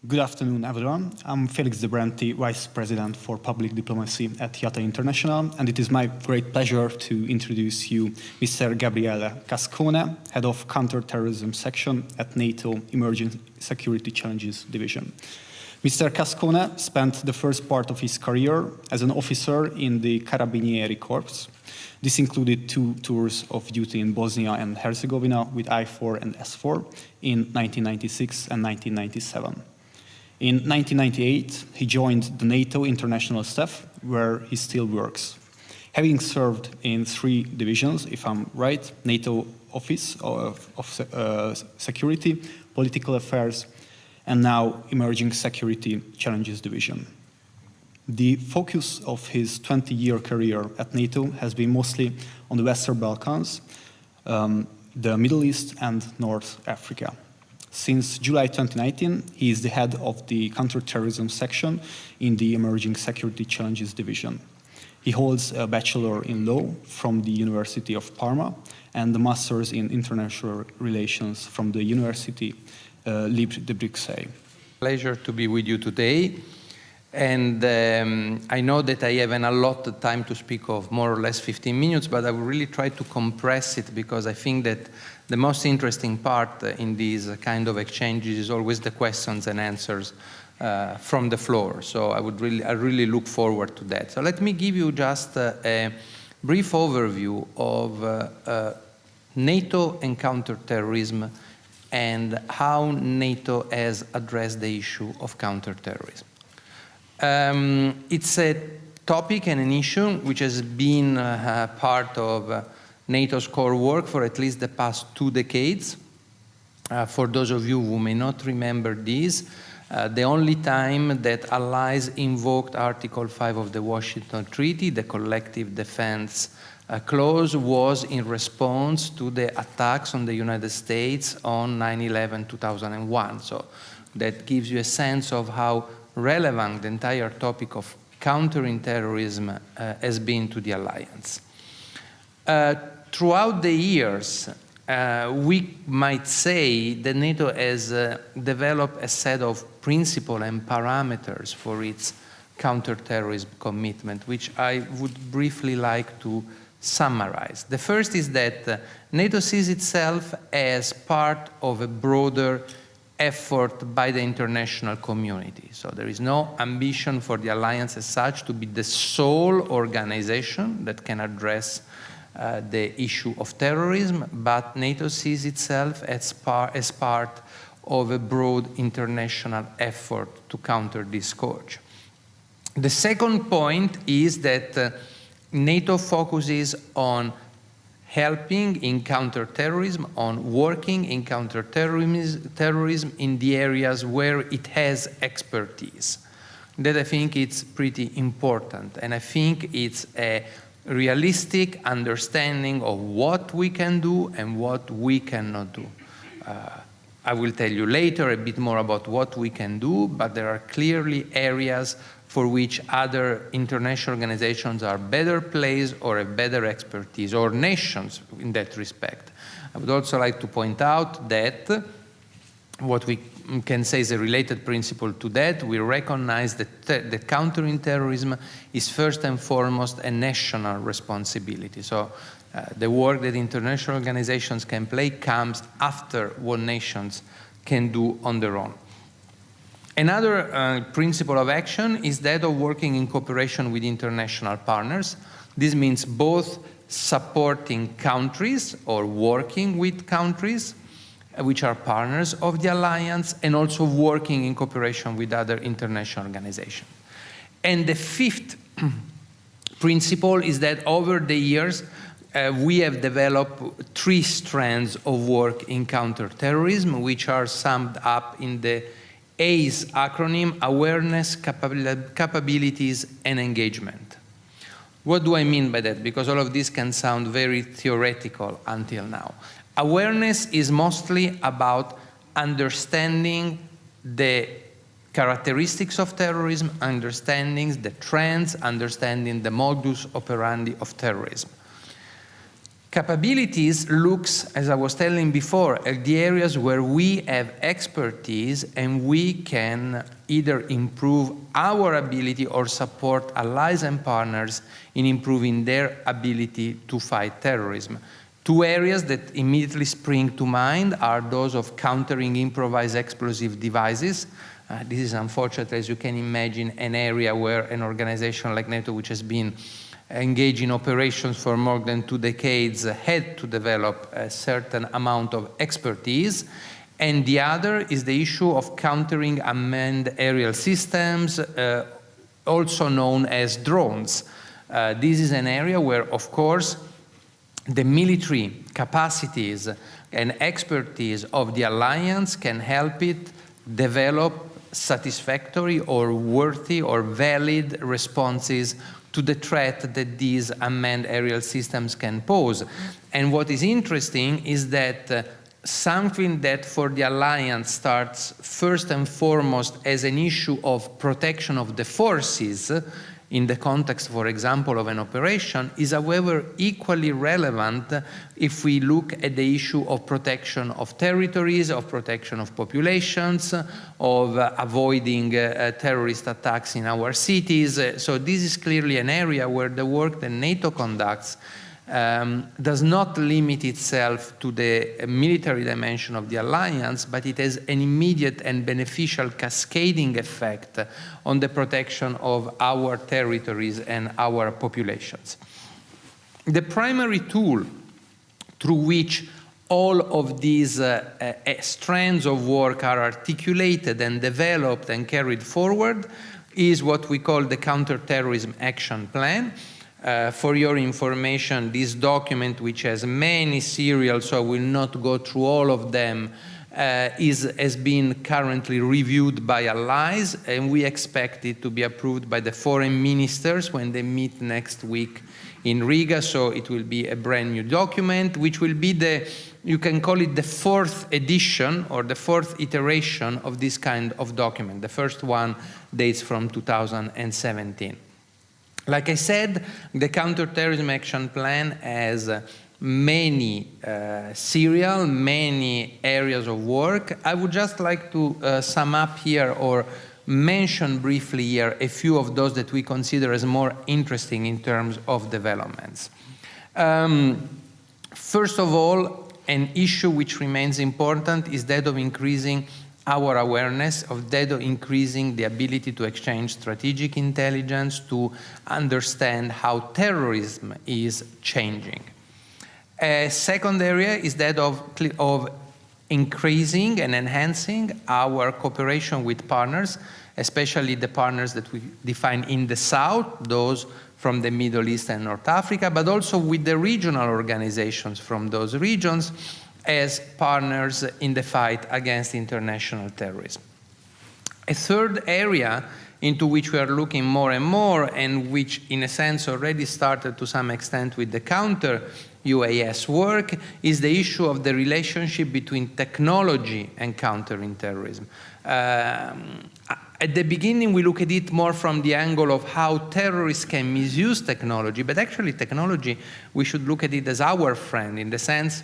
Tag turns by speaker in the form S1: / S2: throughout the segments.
S1: Good afternoon, everyone. I'm Felix De Brenti, Vice President for Public Diplomacy at YATA International, and it is my great pleasure to introduce you Mr. Gabriele Cascone, Head of Counter-Terrorism Section at NATO Emerging Security Challenges Division. Mr. Cascone spent the first part of his career as an officer in the Carabinieri Corps. This included 2 tours of duty in Bosnia and Herzegovina with I-4 and S-4 in 1996 and 1997. In 1998, he joined the NATO International Staff, where he still works. Having served in 3 divisions, if I'm right, NATO Office of Security, Political Affairs, and now Emerging Security Challenges Division. The focus of his 20-year career at NATO has been mostly on the Western Balkans, the Middle East, and North Africa. Since July 2019, he is the head of the Counter-Terrorism section in the Emerging Security Challenges Division. He holds a Bachelor in Law from the University of Parma and a Master's in International Relations from the University Libre de Bruxelles.
S2: Pleasure to be with you today. And I know that I have an allotted time to speak of more or less 15 minutes, but I will really try to compress it because I think that the most interesting part in these kind of exchanges is always the questions and answers from the floor. So I really look forward to that. So let me give you just a brief overview of NATO and counterterrorism and how NATO has addressed the issue of counterterrorism. It's a topic and an issue which has been part of NATO's core work for at least the past 2 decades. For those of you who may not remember this, the only time that allies invoked Article 5 of the Washington Treaty, the collective defense clause, was in response to the attacks on the United States on 9/11/2001. So that gives you a sense of how relevant the entire topic of countering terrorism has been to the alliance. Throughout the years, we might say that NATO has developed a set of principles and parameters for its counterterrorism commitment, which I would briefly like to summarize. The first is that NATO sees itself as part of a broader effort by the international community. So there is no ambition for the alliance as such to be the sole organization that can address the issue of terrorism, but NATO sees itself as part of a broad international effort to counter this scourge. The second point is that NATO focuses on helping in counterterrorism, on working in counterterrorism in the areas where it has expertise. That I think it's pretty important, and I think it's a realistic understanding of what we can do and what we cannot do. I will tell you later a bit more about what we can do, but there are clearly areas for which other international organizations are better placed or have better expertise, or nations in that respect. I would also like to point out that what we can say is a related principle to that. We recognize that countering terrorism is first and foremost a national responsibility. So the work that international organizations can play comes after what nations can do on their own. Another principle of action is that of working in cooperation with international partners. This means both supporting countries or working with countries which are partners of the alliance, and also working in cooperation with other international organizations. And the fifth principle is that over the years, we have developed 3 strands of work in counterterrorism, which are summed up in the ACE acronym: awareness, capabilities, and engagement. What do I mean by that? Because all of this can sound very theoretical until now. Awareness is mostly about understanding the characteristics of terrorism, understanding the trends, understanding the modus operandi of terrorism. Capabilities looks, as I was telling before, at the areas where we have expertise and we can either improve our ability or support allies and partners in improving their ability to fight terrorism. Two areas that immediately spring to mind are those of countering improvised explosive devices. This is, unfortunately, as you can imagine, an area where an organization like NATO, which has been engaged in operations for more than 2 decades, had to develop a certain amount of expertise. And the other is the issue of countering unmanned aerial systems, also known as drones. This is an area where, of course, the military capacities and expertise of the alliance can help it develop satisfactory or worthy or valid responses to the threat that these unmanned aerial systems can pose. And what is interesting is that something that for the alliance starts first and foremost as an issue of protection of the forces in the context, for example, of an operation, is however equally relevant if we look at the issue of protection of territories, of protection of populations, of avoiding terrorist attacks in our cities. So this is clearly an area where the work that NATO conducts does not limit itself to the military dimension of the alliance, but it has an immediate and beneficial cascading effect on the protection of our territories and our populations. The primary tool through which all of these strands of work are articulated and developed and carried forward is what we call the Counter-Terrorism Action Plan. For your information, this document, which has many serials, so I will not go through all of them, has been currently reviewed by allies, and we expect it to be approved by the foreign ministers when they meet next week in Riga. So it will be a brand new document, which will be you can call it the 4th edition or the 4th iteration of this kind of document. The first one dates from 2017. Like I said, the Counter-Terrorism Action Plan has many many areas of work. I would just like to sum up here or mention briefly here a few of those that we consider as more interesting in terms of developments. First of all, an issue which remains important is that of increasing our awareness, of that of increasing the ability to exchange strategic intelligence, to understand how terrorism is changing. A second area is that of increasing and enhancing our cooperation with partners, especially the partners that we define in the South, those from the Middle East and North Africa, but also with the regional organizations from those regions, as partners in the fight against international terrorism. A third area into which we are looking more and more, and which in a sense already started to some extent with the counter-UAS work, is the issue of the relationship between technology and countering terrorism. At the beginning, we look at it more from the angle of how terrorists can misuse technology, but actually technology, we should look at it as our friend, in the sense,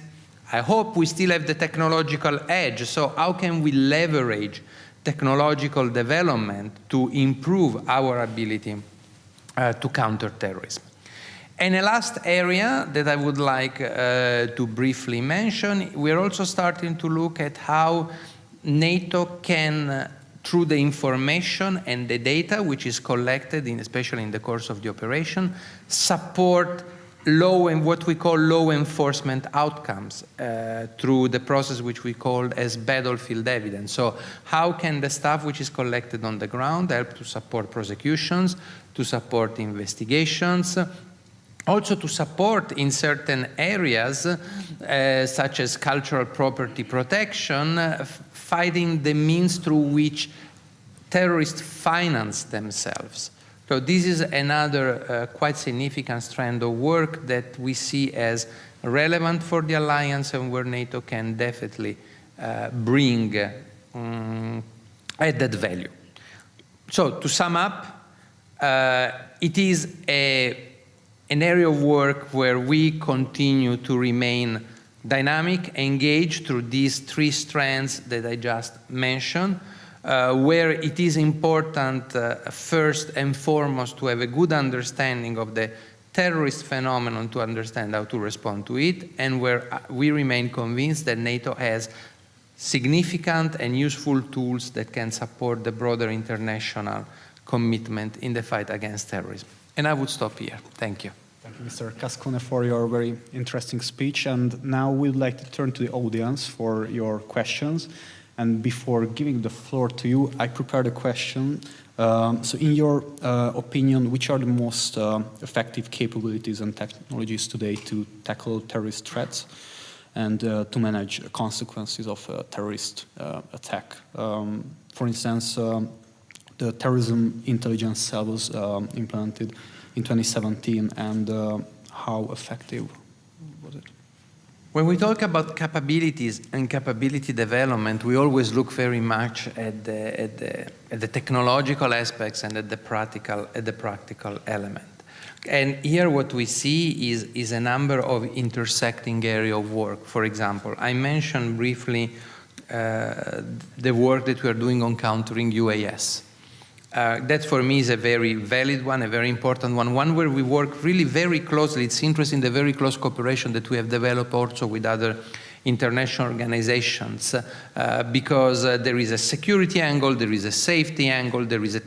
S2: I hope we still have the technological edge, so how can we leverage technological development to improve our ability to counter terrorism? And a last area that I would like to briefly mention, we're also starting to look at how NATO can, through the information and the data which is collected, especially in the course of the operation, support what we call law enforcement outcomes through the process which we call as battlefield evidence. So how can the stuff which is collected on the ground help to support prosecutions, to support investigations, also to support in certain areas, such as cultural property protection, finding the means through which terrorists finance themselves. So this is another quite significant strand of work that we see as relevant for the alliance and where NATO can definitely bring added value. So to sum up, it is a an area of work where we continue to remain dynamic, engaged through these three strands that I just mentioned, where it is important first and foremost to have a good understanding of the terrorist phenomenon to understand how to respond to it, and where we remain convinced that NATO has significant and useful tools that can support the broader international commitment in the fight against terrorism. And I would stop here. Thank you.
S1: Thank you, Mr. Cascone, for your very interesting speech. And now we'd like to turn to the audience for your questions. And before giving the floor to you, I prepared a question. So in your opinion, which are the most effective capabilities and technologies today to tackle terrorist threats and to manage consequences of a terrorist attack? For instance, the terrorism intelligence cell was implemented in 2017, and how effective was it?
S2: When we talk about capabilities and capability development, we always look very much at the technological aspects and at the practical element. And here what we see is a number of intersecting areas of work. For example, I mentioned briefly the work that we are doing on countering UAS. That for me is a very valid one, a very important one where we work really very closely. It's interesting, the very close cooperation that we have developed also with other international organizations, because there is a security angle, there is a safety angle, there is a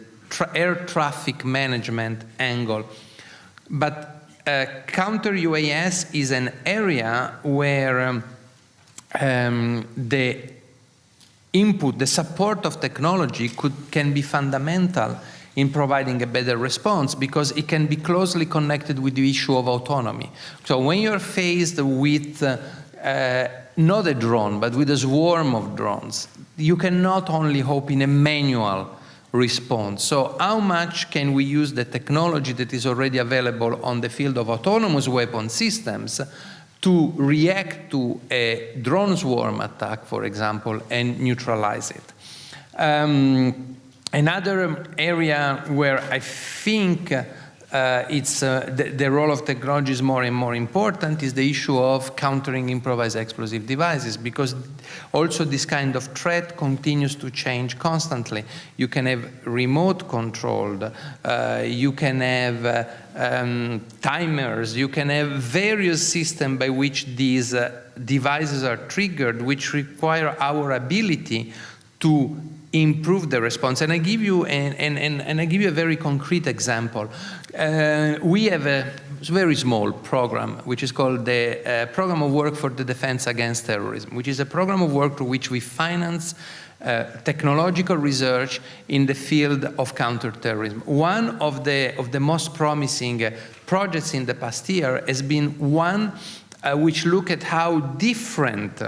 S2: air traffic management angle. But counter UAS is an area where the input, the support of technology can be fundamental in providing a better response, because it can be closely connected with the issue of autonomy. So when you're faced with not a drone, but with a swarm of drones, you can not only hope in a manual response. So how much can we use the technology that is already available on the field of autonomous weapon systems to react to a drone swarm attack, for example, and neutralize it? Another area where I think the role of technology is more and more important is the issue of countering improvised explosive devices, because also this kind of threat continues to change constantly. You can have remote controlled, you can have timers, you can have various systems by which these devices are triggered, which require our ability to improve the response. And I give you a very concrete example. We have a very small program which is called the Program of Work for the Defense Against Terrorism, which is a program of work through which we finance technological research in the field of counterterrorism. One of the most promising projects in the past year has been one which look at how different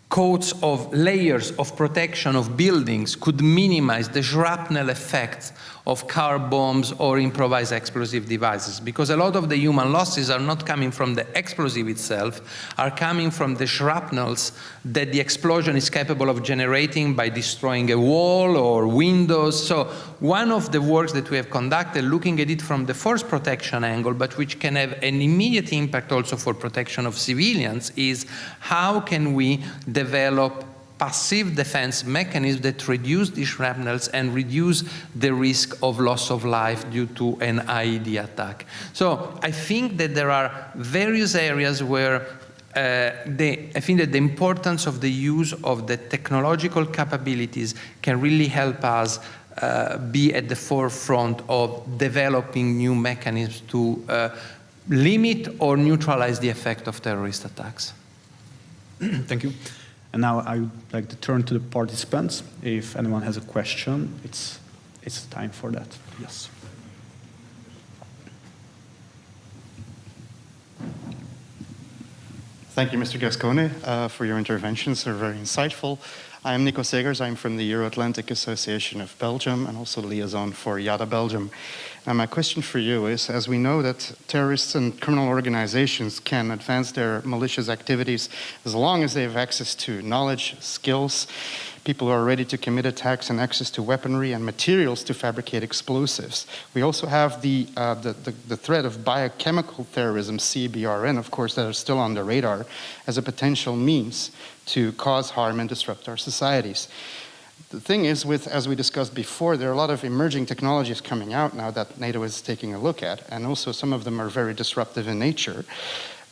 S2: coats of layers of protection of buildings could minimize the shrapnel effects of car bombs or improvised explosive devices, because a lot of the human losses are not coming from the explosive itself, are coming from the shrapnels that the explosion is capable of generating by destroying a wall or windows. So one of the works that we have conducted, looking at it from the force protection angle, but which can have an immediate impact also for protection of civilians, is how can we develop passive defense mechanisms that reduce the shrapnels and reduce the risk of loss of life due to an IED attack. So I think that there are various areas where I think that the importance of the use of the technological capabilities can really help us be at the forefront of developing new mechanisms to limit or neutralize the effect of terrorist attacks.
S1: Thank you. And now I would like to turn to the participants. If anyone has a question, it's time for that. Yes.
S3: Thank you, Mr. Gascone, for your interventions. They're very insightful. I am Nico Segers. I'm from the Euro-Atlantic Association of Belgium and also liaison for YATA Belgium. And my question for you is, as we know that terrorists and criminal organizations can advance their malicious activities as long as they have access to knowledge, skills, people who are ready to commit attacks and access to weaponry and materials to fabricate explosives. We also have the threat of biochemical terrorism, CBRN, of course, that are still on the radar as a potential means to cause harm and disrupt our societies. The thing is, as we discussed before, there are a lot of emerging technologies coming out now that NATO is taking a look at, and also some of them are very disruptive in nature,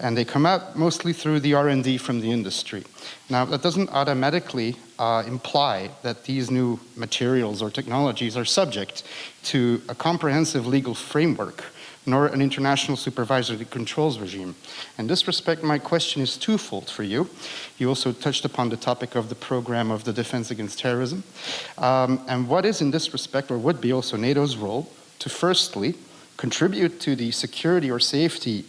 S3: and they come out mostly through the R&D from the industry. Now, that doesn't automatically imply that these new materials or technologies are subject to a comprehensive legal framework, nor an international supervisory controls regime. In this respect, my question is twofold for you. You also touched upon the topic of the program of the defense against terrorism. And what is in this respect, or would be also NATO's role, to firstly contribute to the security or safety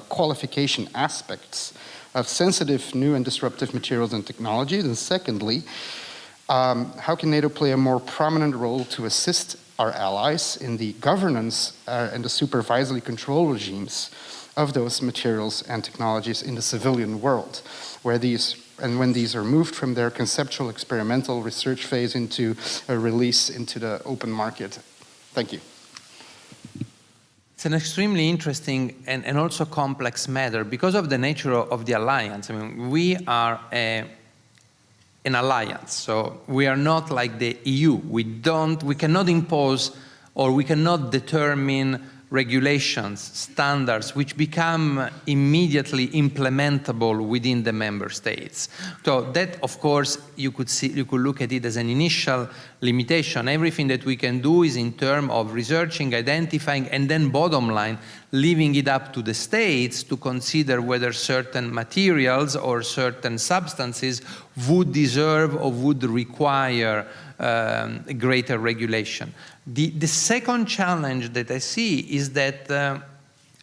S3: qualification aspects of sensitive new and disruptive materials and technologies? And secondly, how can NATO play a more prominent role to assist our allies in the governance and the supervisory control regimes of those materials and technologies in the civilian world, where when these are moved from their conceptual experimental research phase into a release into the open market? Thank you.
S2: It's an extremely interesting and also complex matter because of the nature of the alliance. I mean, we are an alliance, so we are not like the EU. We cannot impose or we cannot determine regulations, standards, which become immediately implementable within the member states. So that, of course, you could look at it as an initial limitation. Everything that we can do is in terms of researching, identifying, and then bottom line, leaving it up to the states to consider whether certain materials or certain substances would deserve or would require greater regulation. The second challenge that I see is that,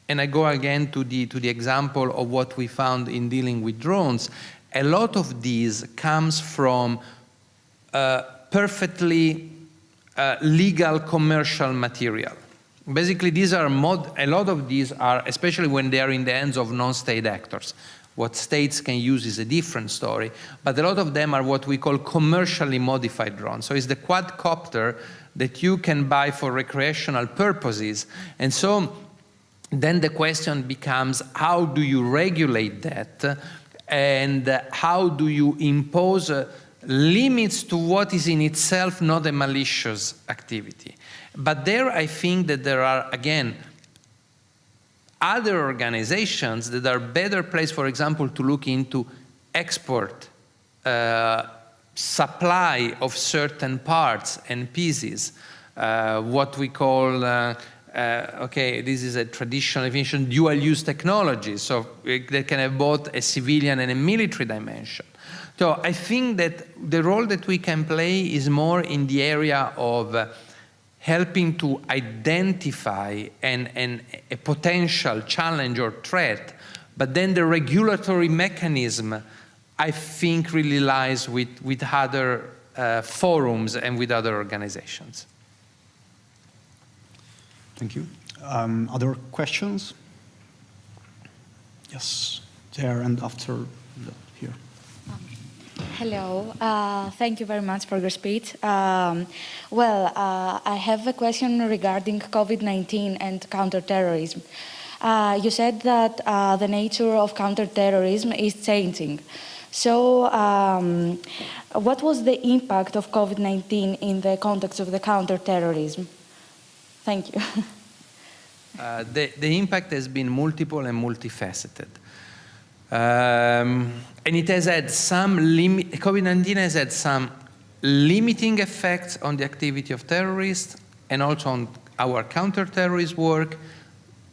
S2: and I go again to the example of what we found in dealing with drones, a lot of these comes from perfectly legal commercial material. Basically, a lot of these are, especially when they are in the hands of non-state actors. What states can use is a different story, but a lot of them are what we call commercially modified drones. So it's the quadcopter that you can buy for recreational purposes. And so then the question becomes, how do you regulate that? And how do you impose limits to what is in itself not a malicious activity? But there I think that there are, again, other organizations that are better placed, for example, to look into export, supply of certain parts and pieces, what we call, okay, this is a traditional definition, dual-use technology, so they can have both a civilian and a military dimension. So I think that the role that we can play is more in the area of helping to identify a potential challenge or threat, but then the regulatory mechanism, I think, really lies with other forums and with other organizations.
S1: Thank you. Other questions? Yes, there and after here.
S4: Hello, thank you very much for your speech. I have a question regarding COVID-19 and counterterrorism. You said that the nature of counterterrorism is changing. So what was the impact of COVID-19 in the context of the counterterrorism? Thank you.
S2: The impact has been multiple and multifaceted. And it has had COVID-19 has had some limiting effects on the activity of terrorists and also on our counterterrorist work,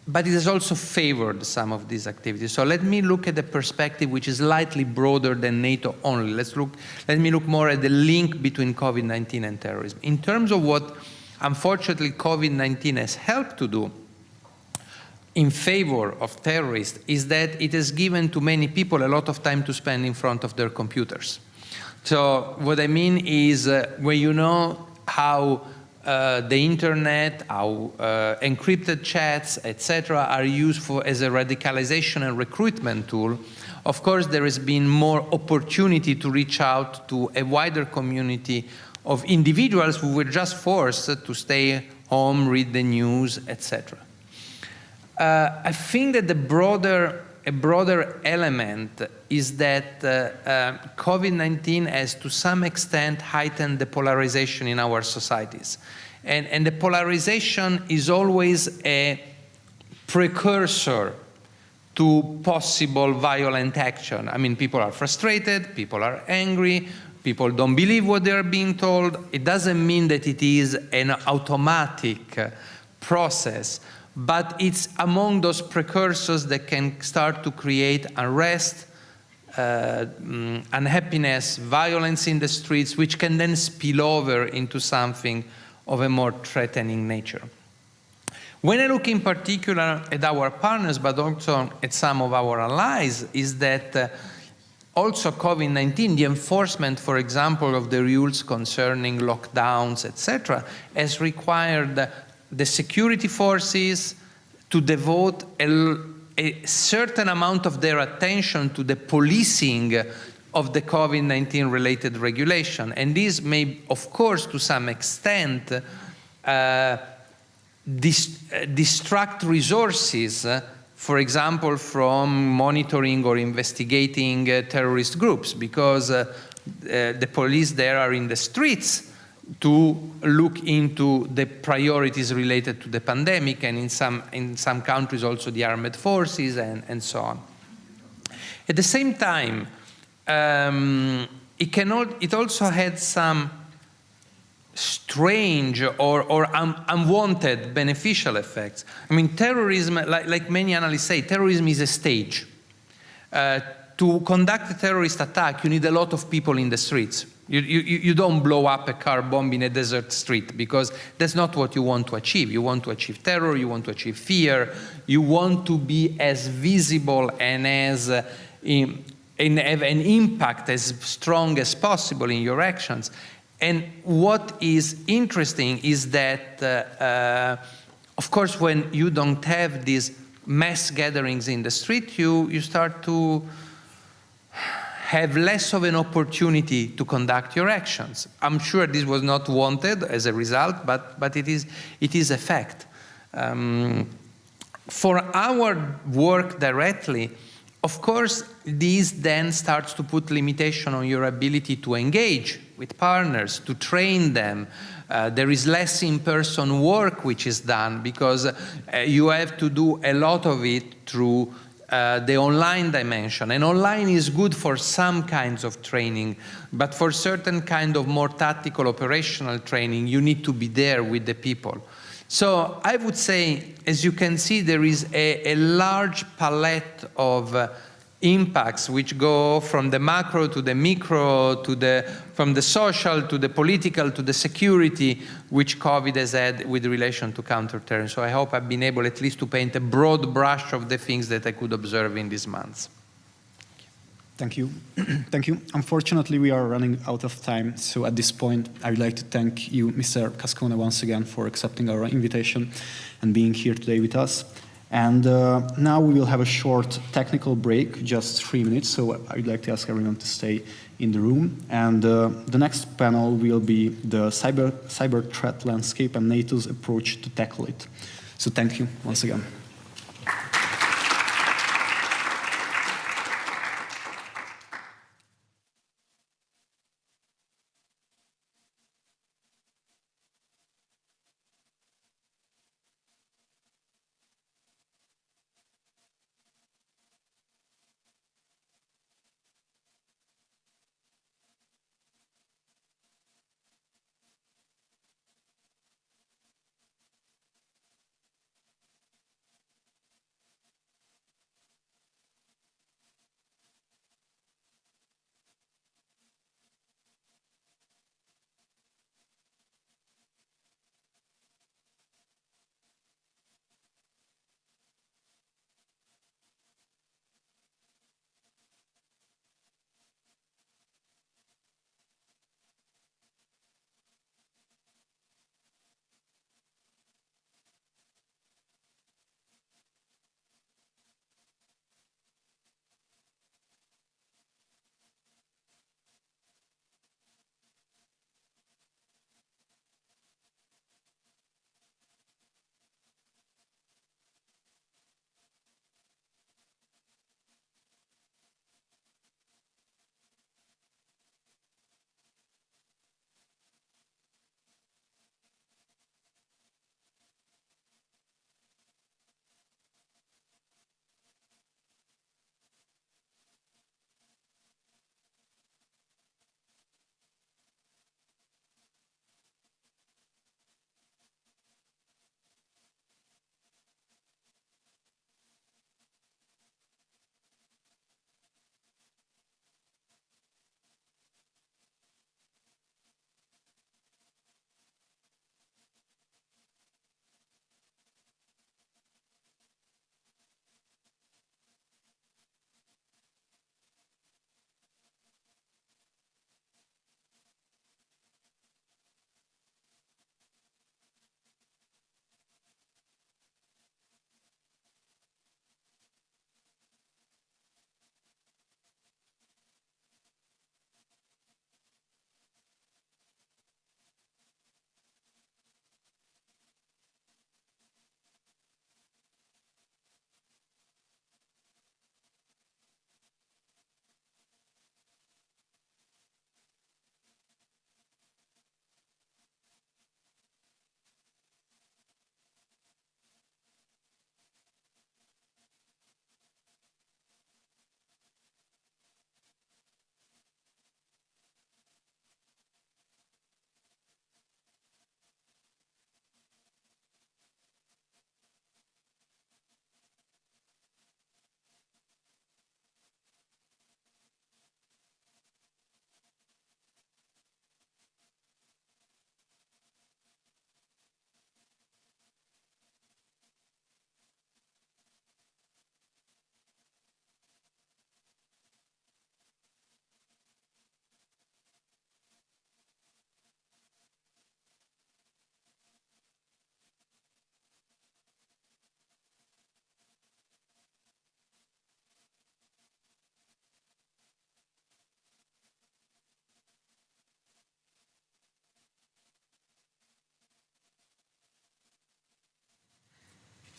S2: but it has also favored some of these activities. So let me look at the perspective which is slightly broader than NATO only. Let me look more at the link between COVID-19 and terrorism. In terms of what, unfortunately, COVID-19 has helped to do in favor of terrorists is that it has given to many people a lot of time to spend in front of their computers. So what I mean is when you know how the internet, how encrypted chats, etc., are used as a radicalization and recruitment tool, of course there has been more opportunity to reach out to a wider community of individuals who were just forced to stay home, read the news, etc. I think that a broader element is that COVID-19 has to some extent heightened the polarization in our societies. And the polarization is always a precursor to possible violent action. I mean, people are frustrated, people are angry, people don't believe what they are being told. It doesn't mean that it is an automatic process, but it's among those precursors that can start to create unrest, unhappiness, violence in the streets, which can then spill over into something of a more threatening nature. When I look in particular at our partners, but also at some of our allies, is that also COVID-19, the enforcement, for example, of the rules concerning lockdowns, etc., has required the security forces to devote a certain amount of their attention to the policing of the COVID-19 related regulation. And this may, of course, to some extent, distract resources, for example, from monitoring or investigating terrorist groups, because the police there are in the streets to look into the priorities related to the pandemic, and in some countries also the armed forces and so on. At the same time, it also had some strange or unwanted beneficial effects. I mean, terrorism, like many analysts say, terrorism is a stage. To conduct a terrorist attack, you need a lot of people in the streets. You don't blow up a car bomb in a desert street, because that's not what you want to achieve. You want to achieve terror, you want to achieve fear, you want to be as visible and as have an impact as strong as possible in your actions. And what is interesting is that, of course, when you don't have these mass gatherings in the street, you start to have less of an opportunity to conduct your actions. I'm sure this was not wanted as a result, but it is a fact. For our work directly, of course, this then starts to put limitation on your ability to engage with partners, to train them. There is less in-person work which is done, because you have to do a lot of it through the online dimension. And online is good for some kinds of training, but for certain kind of more tactical operational training, you need to be there with the people. So I would say, as you can see, there is a large palette of impacts which go from the macro to the micro, from the social to the political to the security, which COVID has had with relation to counter-terrorism. So I hope I've been able at least to paint a broad brush of the things that I could observe in these months.
S1: Thank you. Thank you. Unfortunately, we are running out of time. So at this point, I would like to thank you, Mr. Cascone, once again for accepting our invitation and being here today with us. And now we will have a short technical break, just 3 minutes. So I would like to ask everyone to stay in the room. And the next panel will be the cyber threat landscape and NATO's approach to tackle it. So thank you once again.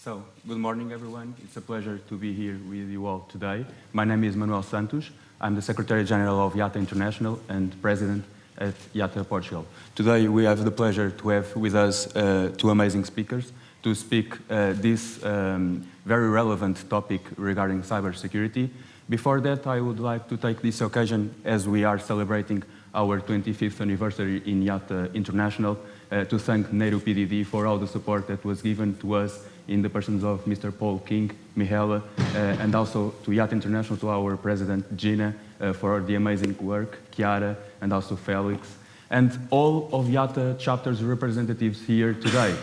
S5: So, good morning, everyone. It's a pleasure to be here with you all today. My name is Manuel Santos. I'm the Secretary General of YATA International and President at YATA Portugal. Today, we have the pleasure to have with us two amazing speakers to speak this very relevant topic regarding cybersecurity. Before that, I would like to take this occasion, as we are celebrating our 25th anniversary in YATA International, to thank NATO PDD for all the support that was given to us in the persons of Mr. Paul King, Mihaela, and also to YATA International, to our president, Gina, for the amazing work, Chiara, and also Felix, and all of YATA chapter's representatives here today.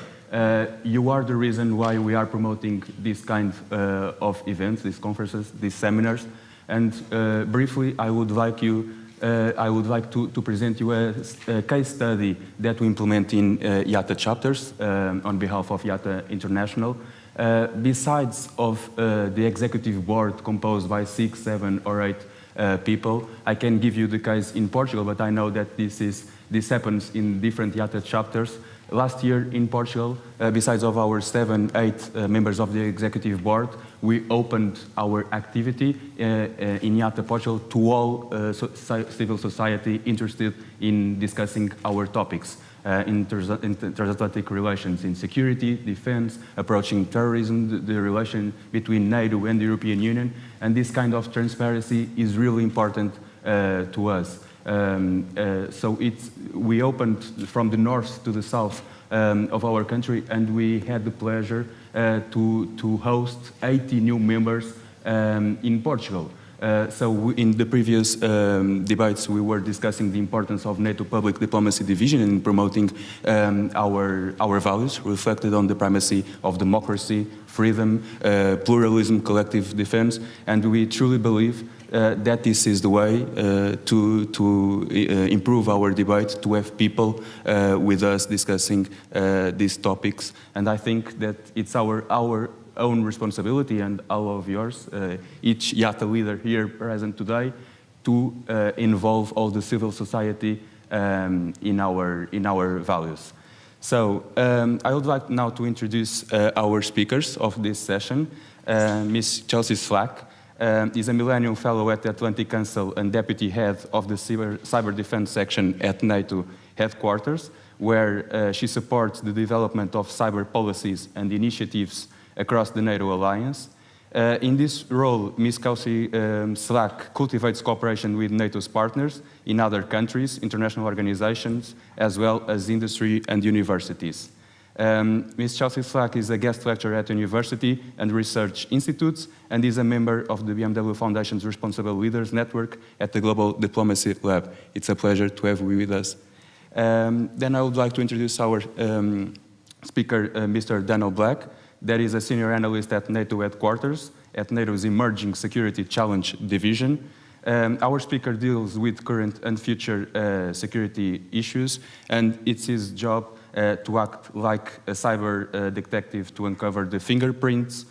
S5: You are the reason why we are promoting this kind of events, these conferences, these seminars, and briefly, I would like to present you a case study that we implement in YATA chapters on behalf of YATA International. Besides of the executive board composed by 6, 7, or 8 people, I can give you the case in Portugal, but I know that this happens in different YATA chapters. Last year in Portugal, besides of our 7, 8 members of the executive board, we opened our activity in YATA Portugal to all civil society interested in discussing our topics in transatlantic relations, in security, defense, approaching terrorism, the relation between NATO and the European Union, and this kind of transparency is really important to us. So we opened from the north to the south of our country, and we had the pleasure to host 80 new members in Portugal. So in the previous debates, we were discussing the importance of NATO Public Diplomacy Division in promoting our values, reflected on the primacy of democracy, freedom, pluralism, collective defense, and we truly believe that this is the way to improve our debate, to have people with us discussing these topics. And I think that it's our own responsibility and all of yours, each YATA leader here present today, to involve all the civil society in our values. So I would like now to introduce our speakers of this session. Ms. Chelsea Slack is a Millennium Fellow at the Atlantic Council and Deputy Head of the Cyber Defense Section at NATO headquarters, where she supports the development of cyber policies and initiatives across the NATO alliance. In this role, Ms. Chelsea Slack cultivates cooperation with NATO's partners in other countries, international organizations, as well as industry and universities. Ms. Chelsea Slack is a guest lecturer at university and research institutes and is a member of the BMW Foundation's Responsible Leaders Network at the Global Diplomacy Lab. It's a pleasure to have you with us. Then I would like to introduce our speaker, Mr. Daniel Black, that is a senior analyst at NATO headquarters, at NATO's Emerging Security Challenge Division. Our speaker deals with current and future security issues, and it's his job to act like a cyber detective to uncover the fingerprints,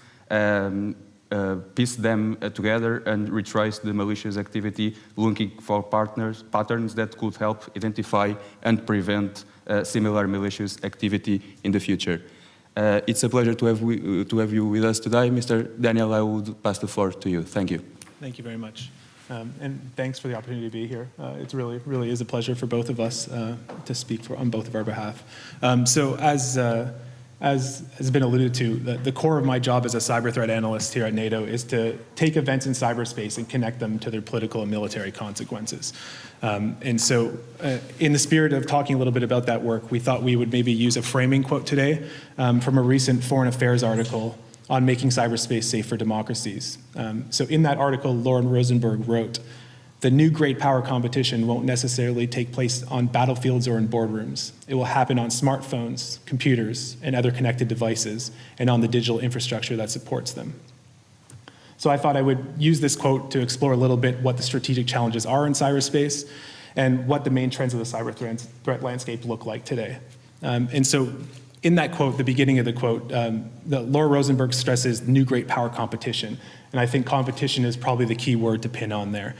S5: piece them together, and retrace the malicious activity, looking for patterns that could help identify and prevent similar malicious activity in the future. It's a pleasure to have you with us today. Mr. Daniel, I would pass the floor to you. Thank you.
S6: Thank you very much. And thanks for the opportunity to be here. It really is a pleasure for both of us to speak on both of our behalf. So as has been alluded to, the core of my job as a cyber threat analyst here at NATO is to take events in cyberspace and connect them to their political and military consequences. And so in the spirit of talking a little bit about that work, we thought we would maybe use a framing quote today from a recent Foreign Affairs article on making cyberspace safe for democracies. So in that article, Lauren Rosenberg wrote, "The new great power competition won't necessarily take place on battlefields or in boardrooms. It will happen on smartphones, computers, and other connected devices, and on the digital infrastructure that supports them." So I thought I would use this quote to explore a little bit what the strategic challenges are in cyberspace and what the main trends of the cyber threat landscape look like today. And so In that quote, the beginning of the quote, Laura Rosenberg stresses new great power competition. And I think competition is probably the key word to pin on there.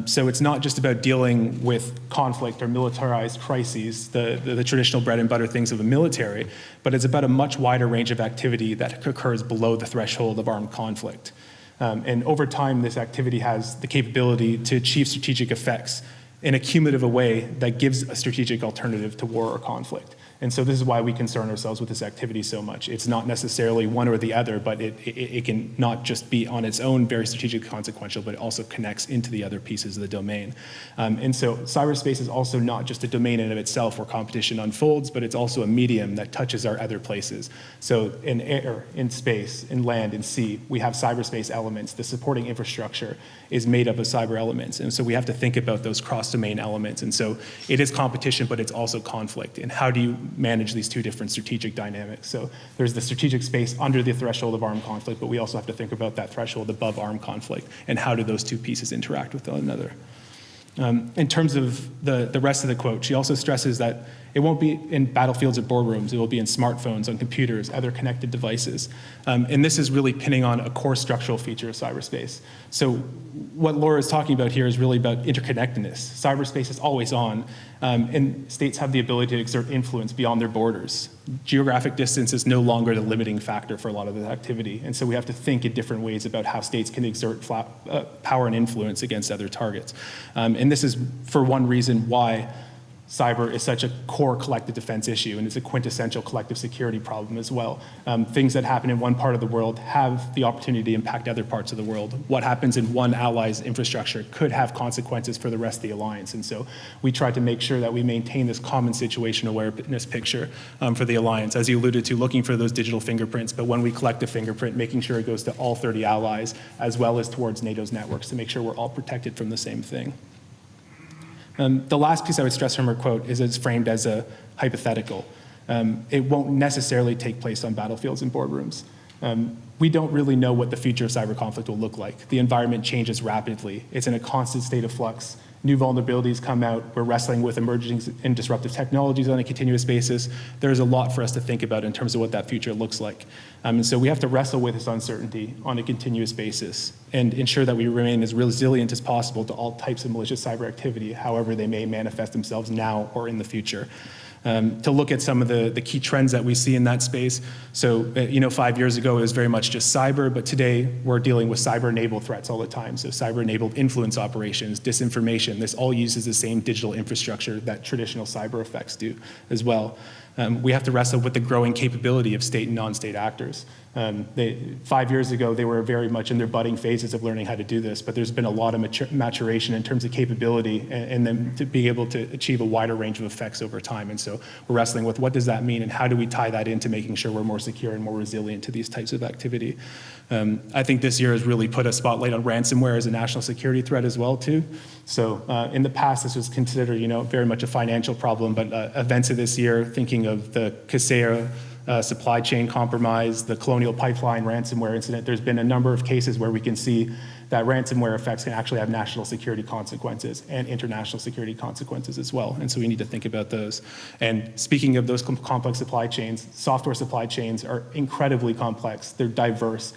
S6: So it's not just about dealing with conflict or militarized crises, the traditional bread and butter things of a military, but it's about a much wider range of activity that occurs below the threshold of armed conflict. And over time, this activity has the capability to achieve strategic effects in a cumulative way that gives a strategic alternative to war or conflict. And so this is why we concern ourselves with this activity so much. It's not necessarily one or the other, but it can not just be on its own very strategically consequential, but it also connects into the other pieces of the domain. And so cyberspace is also not just a domain in and of itself where competition unfolds, but it's also a medium that touches our other places. So in air, in space, in land, in sea, we have cyberspace elements. The supporting infrastructure is made up of cyber elements. And so we have to think about those cross-domain elements. And so it is competition, but it's also conflict. And how do you manage these two different strategic dynamics? So there's the strategic space under the threshold of armed conflict, but we also have to think about that threshold above armed conflict and how do those two pieces interact with one another. In terms of the rest of the quote, she also stresses that it won't be in battlefields or boardrooms, it will be in smartphones, on computers, other connected devices. And this is really pinning on a core structural feature of cyberspace. So what Laura is talking about here is really about interconnectedness. Cyberspace is always on, and states have the ability to exert influence beyond their borders. Geographic distance is no longer the limiting factor for a lot of this activity. And so we have to think in different ways about how states can exert power and influence against other targets. And this is, for one reason, why cyber is such a core collective defense issue, and it's a quintessential collective security problem as well. Things that happen in one part of the world have the opportunity to impact other parts of the world. What happens in one ally's infrastructure could have consequences for the rest of the alliance. And so we try to make sure that we maintain this common situation awareness picture for the alliance. As you alluded to, looking for those digital fingerprints, but when we collect a fingerprint, making sure it goes to all 30 allies, as well as towards NATO's networks to make sure we're all protected from the same thing. The last piece I would stress from her quote is it's framed as a hypothetical. It won't necessarily take place on battlefields and boardrooms. We don't really know what the future of cyber conflict will look like. The environment changes rapidly. It's in a constant state of flux. New vulnerabilities come out. We're wrestling with emerging and disruptive technologies on a continuous basis. There's a lot for us to think about in terms of what that future looks like. And so we have to wrestle with this uncertainty on a continuous basis and ensure that we remain as resilient as possible to all types of malicious cyber activity, however they may manifest themselves now or in the future. To look at some of the key trends that we see in that space. So, 5 years ago, it was very much just cyber, but today we're dealing with cyber-enabled threats all the time. So cyber-enabled influence operations, disinformation, this all uses the same digital infrastructure that traditional cyber effects do as well. We have to wrestle with the growing capability of state and non-state actors. 5 years ago, they were very much in their budding phases of learning how to do this, but there's been a lot of maturation in terms of capability and them to be able to achieve a wider range of effects over time. And so we're wrestling with what does that mean and how do we tie that into making sure we're more secure and more resilient to these types of activity. I think this year has really put a spotlight on ransomware as a national security threat as well, too. So in the past, this was considered, very much a financial problem, but events of this year, thinking of the Kaseya supply chain compromise, the Colonial Pipeline ransomware incident, there's been a number of cases where we can see that ransomware effects can actually have national security consequences and international security consequences as well. And so we need to think about those. And speaking of those complex supply chains, software supply chains are incredibly complex. They're diverse.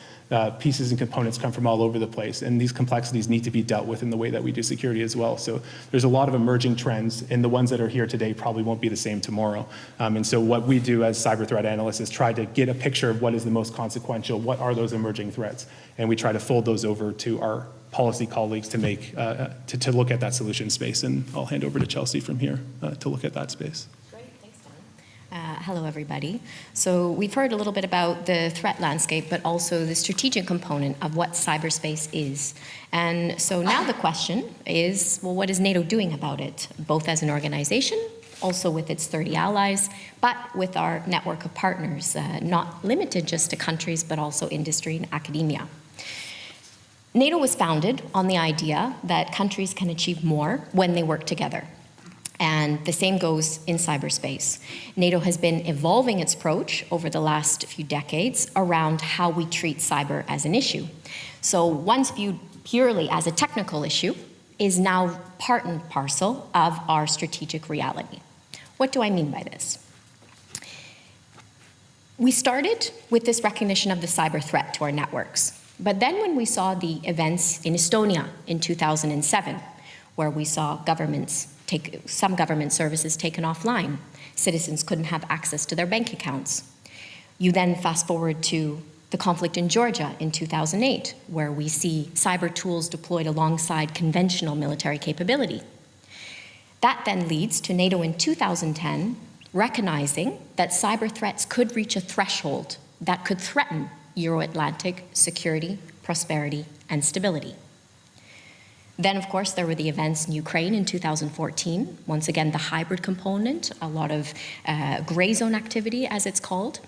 S6: Pieces and components come from all over the place, and these complexities need to be dealt with in the way that we do security as well. So there's a lot of emerging trends, and the ones that are here today probably won't be the same tomorrow. And so what we do as cyber threat analysts is try to get a picture of what is the most consequential, what are those emerging threats, and we try to fold those over to our policy colleagues to make to look at that solution space. And I'll hand over to Chelsea from here to look at that space.
S7: Hello, everybody. So we've heard a little bit about the threat landscape, but also the strategic component of what cyberspace is. And so now the question is, well, what is NATO doing about it, both as an organization, also with its 30 allies, but with our network of partners, not limited just to countries, but also industry and academia. NATO was founded on the idea that countries can achieve more when they work together. And the same goes in cyberspace. NATO has been evolving its approach over the last few decades around how we treat cyber as an issue. So once viewed purely as a technical issue is now part and parcel of our strategic reality. What do I mean by this? We started with this recognition of the cyber threat to our networks. But then when we saw the events in Estonia in 2007, where we saw some government services taken offline, citizens couldn't have access to their bank accounts. You then fast forward to the conflict in Georgia in 2008, where we see cyber tools deployed alongside conventional military capability. That then leads to NATO in 2010 recognizing that cyber threats could reach a threshold that could threaten Euro-Atlantic security, prosperity, and stability. Then, of course, there were the events in Ukraine in 2014. Once again, the hybrid component, a lot of gray zone activity, as it's called,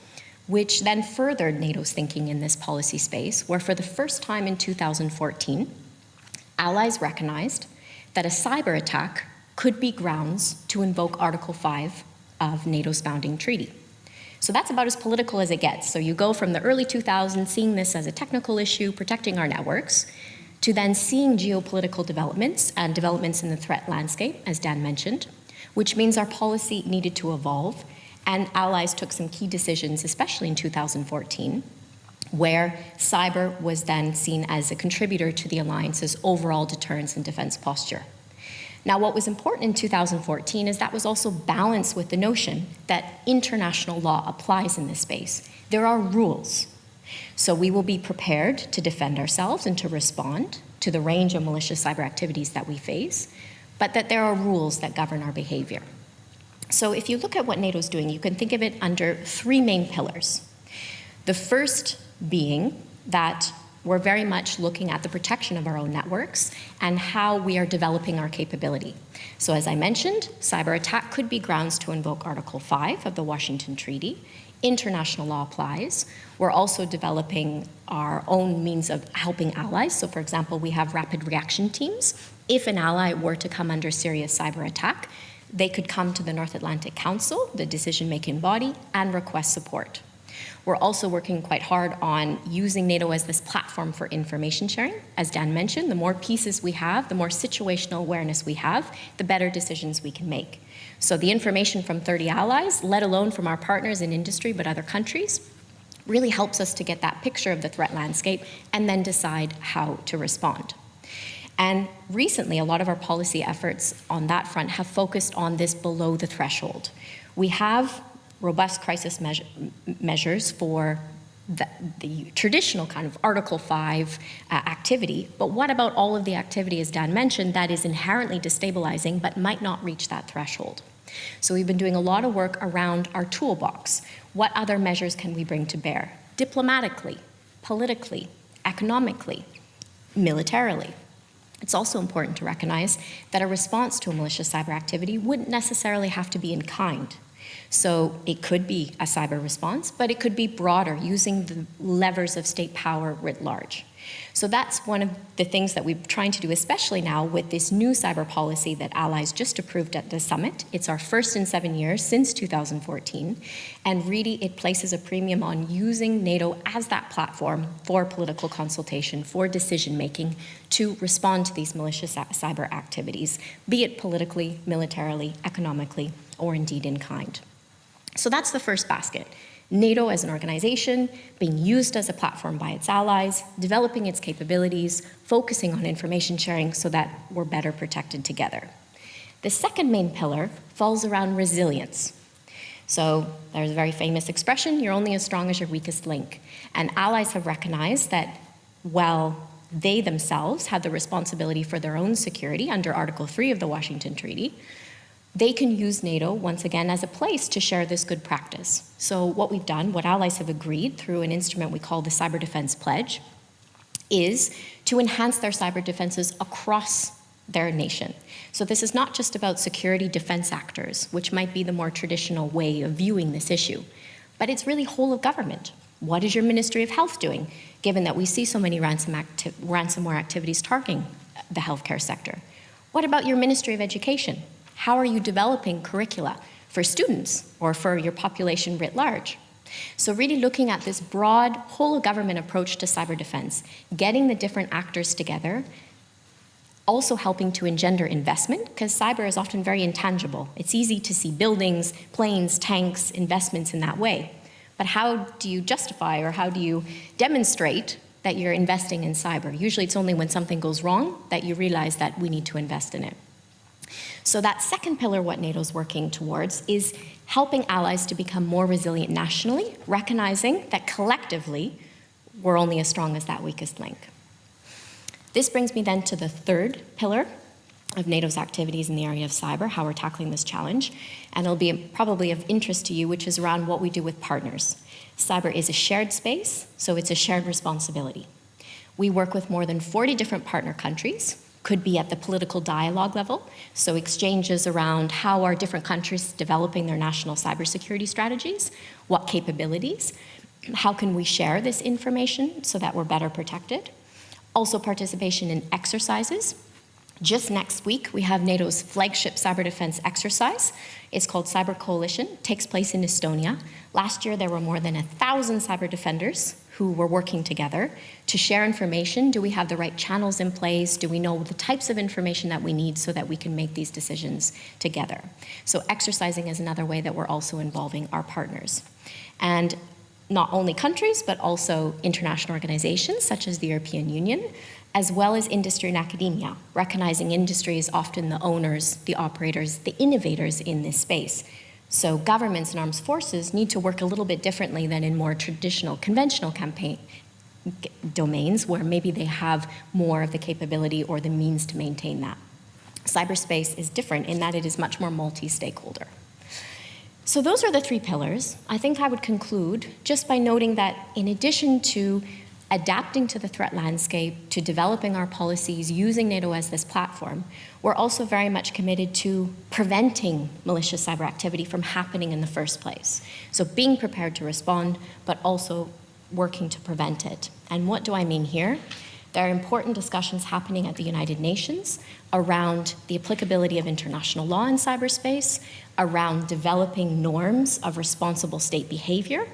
S7: which then furthered NATO's thinking in this policy space, where for the first time in 2014, allies recognized that a cyber attack could be grounds to invoke Article 5 of NATO's founding treaty. So that's about as political as it gets. So you go from the early 2000s, seeing this as a technical issue, protecting our networks, to then seeing geopolitical developments and developments in the threat landscape, as Dan mentioned, which means our policy needed to evolve, and allies took some key decisions, especially in 2014, where cyber was then seen as a contributor to the alliance's overall deterrence and defense posture. Now, what was important in 2014 is that was also balanced with the notion that international law applies in this space. There are rules. So we will be prepared to defend ourselves and to respond to the range of malicious cyber activities that we face, but that there are rules that govern our behavior. So if you look at what NATO's doing, you can think of it under three main pillars. The first being that we're very much looking at the protection of our own networks and how we are developing our capability. So as I mentioned, cyber attack could be grounds to invoke Article 5 of the Washington Treaty. International law applies. We're also developing our own means of helping allies. So for example, we have rapid reaction teams. If an ally were to come under serious cyber attack, they could come to the North Atlantic Council, the decision-making body, and request support. We're also working quite hard on using NATO as this platform for information sharing. As Dan mentioned, the more pieces we have, the more situational awareness we have, the better decisions we can make. So the information from 30 allies, let alone from our partners in industry but other countries, really helps us to get that picture of the threat landscape and then decide how to respond. And recently, a lot of our policy efforts on that front have focused on this below the threshold. We have robust crisis measures for the traditional kind of Article 5 activity, but what about all of the activity, as Dan mentioned, that is inherently destabilizing but might not reach that threshold? So we've been doing a lot of work around our toolbox. What other measures can we bring to bear? Diplomatically, politically, economically, militarily. It's also important to recognize that a response to a malicious cyber activity wouldn't necessarily have to be in kind. So it could be a cyber response, but it could be broader, using the levers of state power writ large. So that's one of the things that we're trying to do, especially now with this new cyber policy that allies just approved at the summit. It's our first in 7 years since 2014, and really it places a premium on using NATO as that platform for political consultation, for decision-making, to respond to these malicious cyber activities, be it politically, militarily, economically, or indeed in kind. So that's the first basket. NATO as an organization being used as a platform by its allies, developing its capabilities, focusing on information sharing so that we're better protected together. The second main pillar falls around resilience. So there's a very famous expression, you're only as strong as your weakest link. And allies have recognized that while they themselves have the responsibility for their own security under Article 3 of the Washington Treaty, they can use NATO, once again, as a place to share this good practice. So what we've done, what allies have agreed through an instrument we call the Cyber Defense Pledge, is to enhance their cyber defenses across their nation. So this is not just about security defense actors, which might be the more traditional way of viewing this issue, but it's really whole of government. What is your Ministry of Health doing, given that we see so many ransomware activities targeting the healthcare sector? What about your Ministry of Education? How are you developing curricula for students or for your population writ large? So really looking at this broad, whole-of-government approach to cyber defense, getting the different actors together, also helping to engender investment, because cyber is often very intangible. It's easy to see buildings, planes, tanks, investments in that way. But how do you justify or how do you demonstrate that you're investing in cyber? Usually it's only when something goes wrong that you realize that we need to invest in it. So that second pillar, what NATO's working towards, is helping allies to become more resilient nationally, recognizing that collectively we're only as strong as that weakest link. This brings me then to the third pillar of NATO's activities in the area of cyber, how we're tackling this challenge, and it'll be probably of interest to you, which is around what we do with partners. Cyber is a shared space, so it's a shared responsibility. We work with more than 40 different partner countries, could be at the political dialogue level, so exchanges around how are different countries developing their national cybersecurity strategies, what capabilities, how can we share this information so that we're better protected. Also participation in exercises. Just next week, we have NATO's flagship cyber defense exercise. It's called Cyber Coalition. It takes place in Estonia. Last year, there were more than 1,000 cyber defenders who were working together to share information. Do we have the right channels in place? Do we know the types of information that we need so that we can make these decisions together? So exercising is another way that we're also involving our partners. And not only countries, but also international organizations such as the European Union, as well as industry and academia, recognizing industry is often the owners, the operators, the innovators in this space. So governments and armed forces need to work a little bit differently than in more traditional, conventional campaign domains where maybe they have more of the capability or the means to maintain that. Cyberspace is different in that it is much more multi-stakeholder. So those are the three pillars. I think I would conclude just by noting that in addition to adapting to the threat landscape, to developing our policies, using NATO as this platform, we're also very much committed to preventing malicious cyber activity from happening in the first place. So being prepared to respond, but also working to prevent it. And what do I mean here? There are important discussions happening at the United Nations around the applicability of international law in cyberspace, around developing norms of responsible state behavior,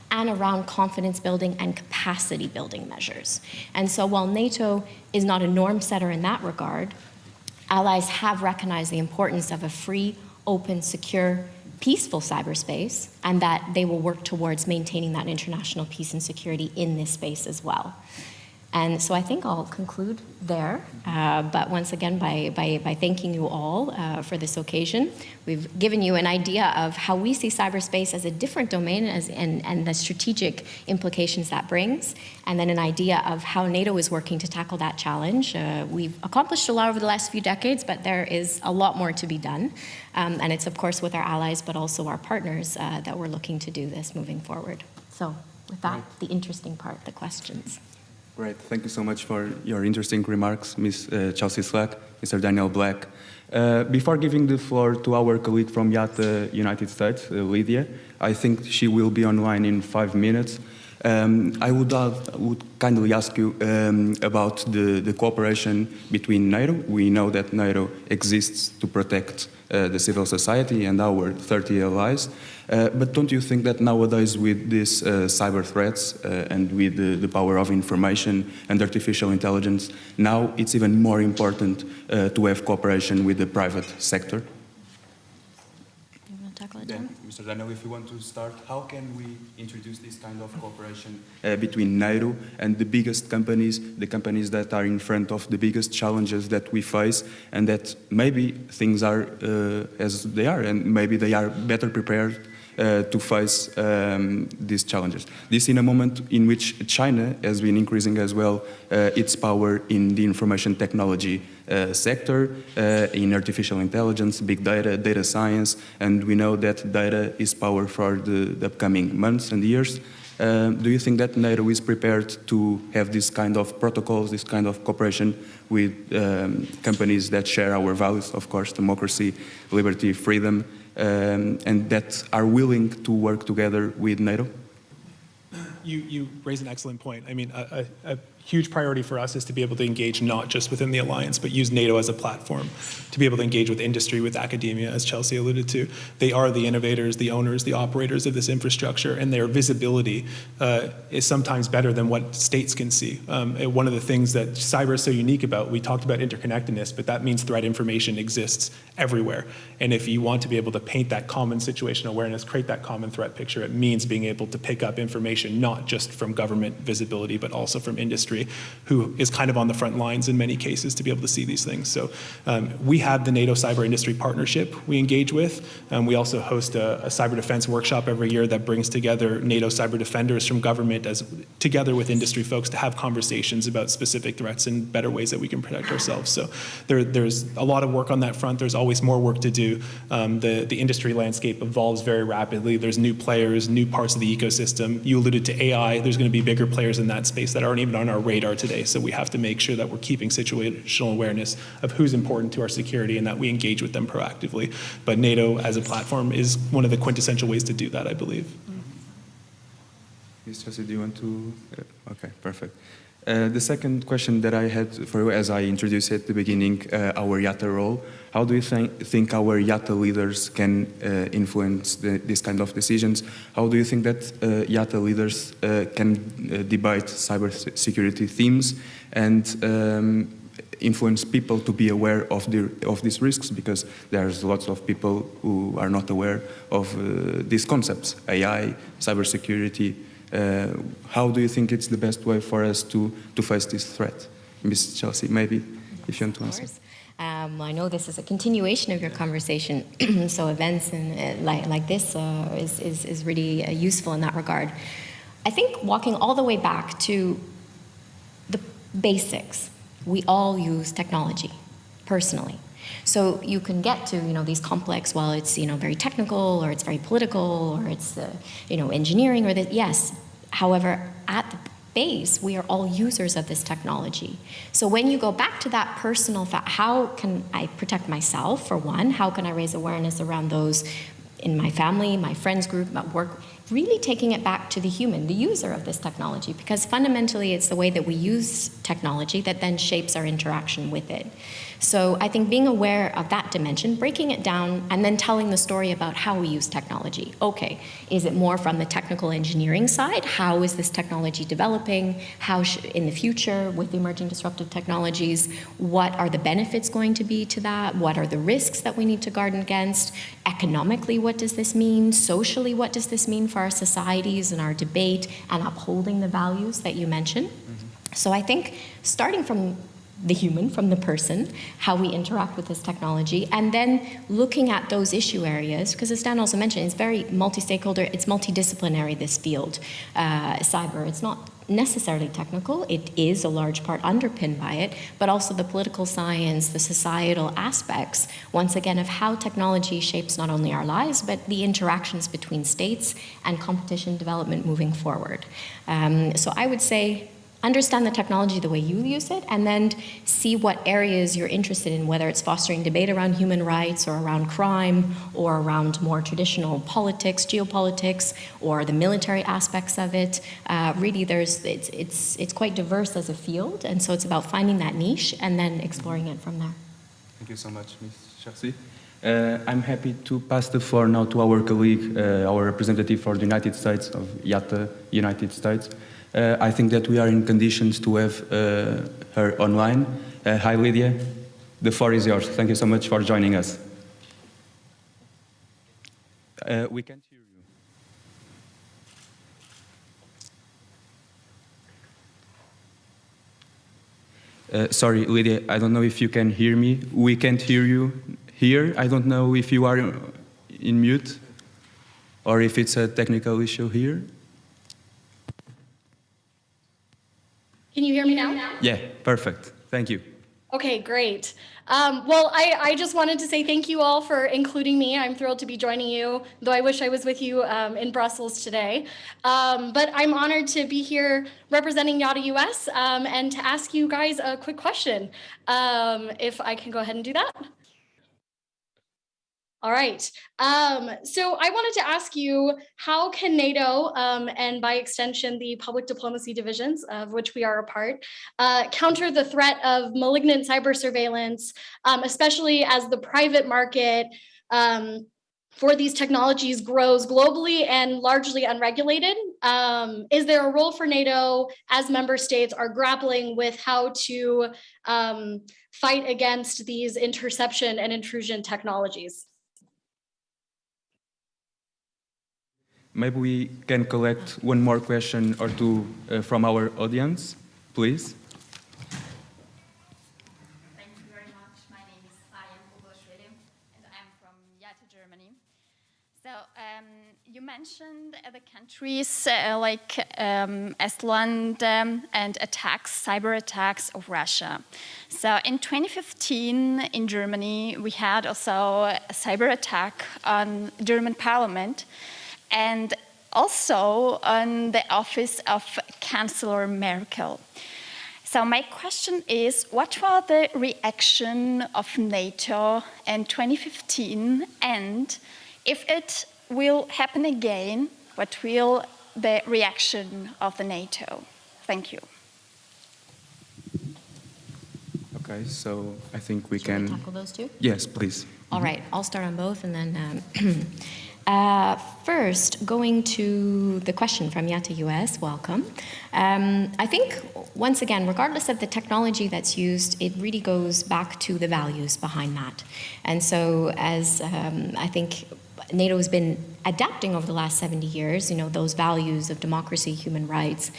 S7: and around confidence building and capacity building measures. And so while NATO is not a norm setter in that regard, allies have recognized the importance of a free, open, secure, peaceful cyberspace, and that they will work towards maintaining that international peace and security in this space as well. And so I think I'll conclude there, but once again by thanking you all for this occasion. We've given you an idea of how we see cyberspace as a different domain and the strategic implications that brings, and then an idea of how NATO is working to tackle that challenge. We've accomplished a lot over the last few decades, but there is a lot more to be done. And it's of course with our allies, but also our partners that we're looking to do this moving forward. So with that, the interesting part, the questions.
S5: Great. Thank you so much for your interesting remarks, Ms. Chelsea Slack, Mr. Daniel Black. Before giving the floor to our colleague from YATA United States, Lydia, I think she will be online in 5 minutes. I would kindly ask you about the cooperation between NATO. We know that NATO exists to protect the civil society and our 30 allies. But don't you think that nowadays with these cyber threats and with the power of information and artificial intelligence, now it's even more important to have cooperation with the private sector?
S7: You want to tackle it,
S5: Then,
S7: John?
S5: Mr. Daniel, if you want to start, how can we introduce this kind of cooperation between NATO and the biggest companies, the companies that are in front of the biggest challenges that we face, and that maybe things are as they are, and maybe they are better prepared to face these challenges. This in a moment in which China has been increasing as well its power in the information technology sector, in artificial intelligence, big data, data science, and we know that data is power for the upcoming months and years. Do you think that NATO is prepared to have this kind of protocols, this kind of cooperation with companies that share our values, of course, democracy, liberty, freedom, and that are willing to work together with NATO?
S6: You raise an excellent point. I mean, a huge priority for us is to be able to engage not just within the alliance, but use NATO as a platform to be able to engage with industry, with academia, as Chelsea alluded to. They are the innovators, the owners, the operators of this infrastructure, and their visibility is sometimes better than what states can see. One of the things that cyber is so unique about, we talked about interconnectedness, but that means threat information exists everywhere. And if you want to be able to paint that common situational awareness, create that common threat picture, it means being able to pick up information not just from government visibility, but also from industry, who is kind of on the front lines in many cases to be able to see these things. So we have the NATO Cyber Industry Partnership we engage with. We also host a cyber defense workshop every year that brings together NATO cyber defenders from government together with industry folks to have conversations about specific threats and better ways that we can protect ourselves. So there's a lot of work on that front. There's always more work to do. The industry landscape evolves very rapidly. There's new players, new parts of the ecosystem. You alluded to AI. There's going to be bigger players in that space that aren't even on our radar today. So we have to make sure that we're keeping situational awareness of who's important to our security and that we engage with them proactively. But NATO as a platform is one of the quintessential ways to do that, I believe.
S5: Yes, Chelsea, do you want to? Okay, perfect. The second question that I had for you, as I introduced at the beginning, our YATA role. How do you think our YATA leaders can influence this kind of decisions? How do you think that YATA leaders can debate cybersecurity themes and influence people to be aware of these risks? Because there's lots of people who are not aware of these concepts, AI, cybersecurity. How do you think it's the best way for us to face this threat? Ms. Chelsea, maybe, if you want to answer.
S7: I know this is a continuation of your conversation, so events and like this is really useful in that regard. I think walking all the way back to the basics, we all use technology, personally. So you can get to these complex, well, it's very technical, or it's very political, or it's engineering, or this. Yes. However, at the base, we are all users of this technology. So when you go back to that personal fact, how can I protect myself, for one? How can I raise awareness around those in my family, my friends group, at work? Really taking it back to the human, the user of this technology, because fundamentally it's the way that we use technology that then shapes our interaction with it. So I think being aware of that dimension, breaking it down, and then telling the story about how we use technology. Okay, is it more from the technical engineering side? How is this technology developing? How in the future, with the emerging disruptive technologies, what are the benefits going to be to that? What are the risks that we need to guard against? Economically, what does this mean? Socially, what does this mean for our societies and our debate and upholding the values that you mentioned? Mm-hmm. So I think starting from the human, from the person, how we interact with this technology, and then looking at those issue areas, because as Dan also mentioned, it's very multi-stakeholder, it's multidisciplinary, this field, cyber. It's not necessarily technical, it is a large part underpinned by it, but also the political science, the societal aspects, once again, of how technology shapes not only our lives, but the interactions between states and competition development moving forward. So I would say, understand the technology the way you use it, and then see what areas you're interested in, whether it's fostering debate around human rights or around crime or around more traditional politics, geopolitics, or the military aspects of it. Really, it's quite diverse as a field, and so it's about finding that niche and then exploring it from there.
S5: Thank you so much, Ms. Chelsea. I'm happy to pass the floor now to our colleague, our representative for the United States of YATA, United States. I think that we are in conditions to have her online. Hi, Lydia. The floor is yours. Thank you so much for joining us. We can't hear you. Sorry, Lydia, I don't know if you can hear me. We can't hear you here. I don't know if you are in mute or if it's a technical issue here.
S8: Can you hear me now?
S5: Yeah, perfect. Thank you.
S8: Okay, great. Well, I just wanted to say thank you all for including me. I'm thrilled to be joining you, though I wish I was with you in Brussels today. But I'm honored to be here representing YATA US and to ask you guys a quick question. If I can go ahead and do that. All right. So I wanted to ask you, how can NATO, and by extension, the Public Diplomacy Divisions, of which we are a part, counter the threat of malignant cyber surveillance, especially as the private market for these technologies grows globally and largely unregulated? Is there a role for NATO as member states are grappling with how to fight against these interception and intrusion technologies?
S5: Maybe we can collect one more question or two from our audience, please.
S9: Thank you very much. My name is Mariam Boboshvili, and I'm from YATA, Germany. So you mentioned the countries like Estland and attacks, cyber attacks of Russia. So in 2015 in Germany, we had also a cyber attack on German parliament, and also on the office of Chancellor Merkel. So my question is, what was the reaction of NATO in 2015, and if it will happen again, what will the reaction of the NATO? Thank you.
S5: Okay, so I think we
S7: Should
S5: can...
S7: we tackle those two?
S5: Yes, please.
S7: All right, I'll start on both, and then first, going to the question from YATA US, welcome. I think, once again, regardless of the technology that's used, it really goes back to the values behind that. And so, as I think NATO has been adapting over the last 70 years, those values of democracy, human rights,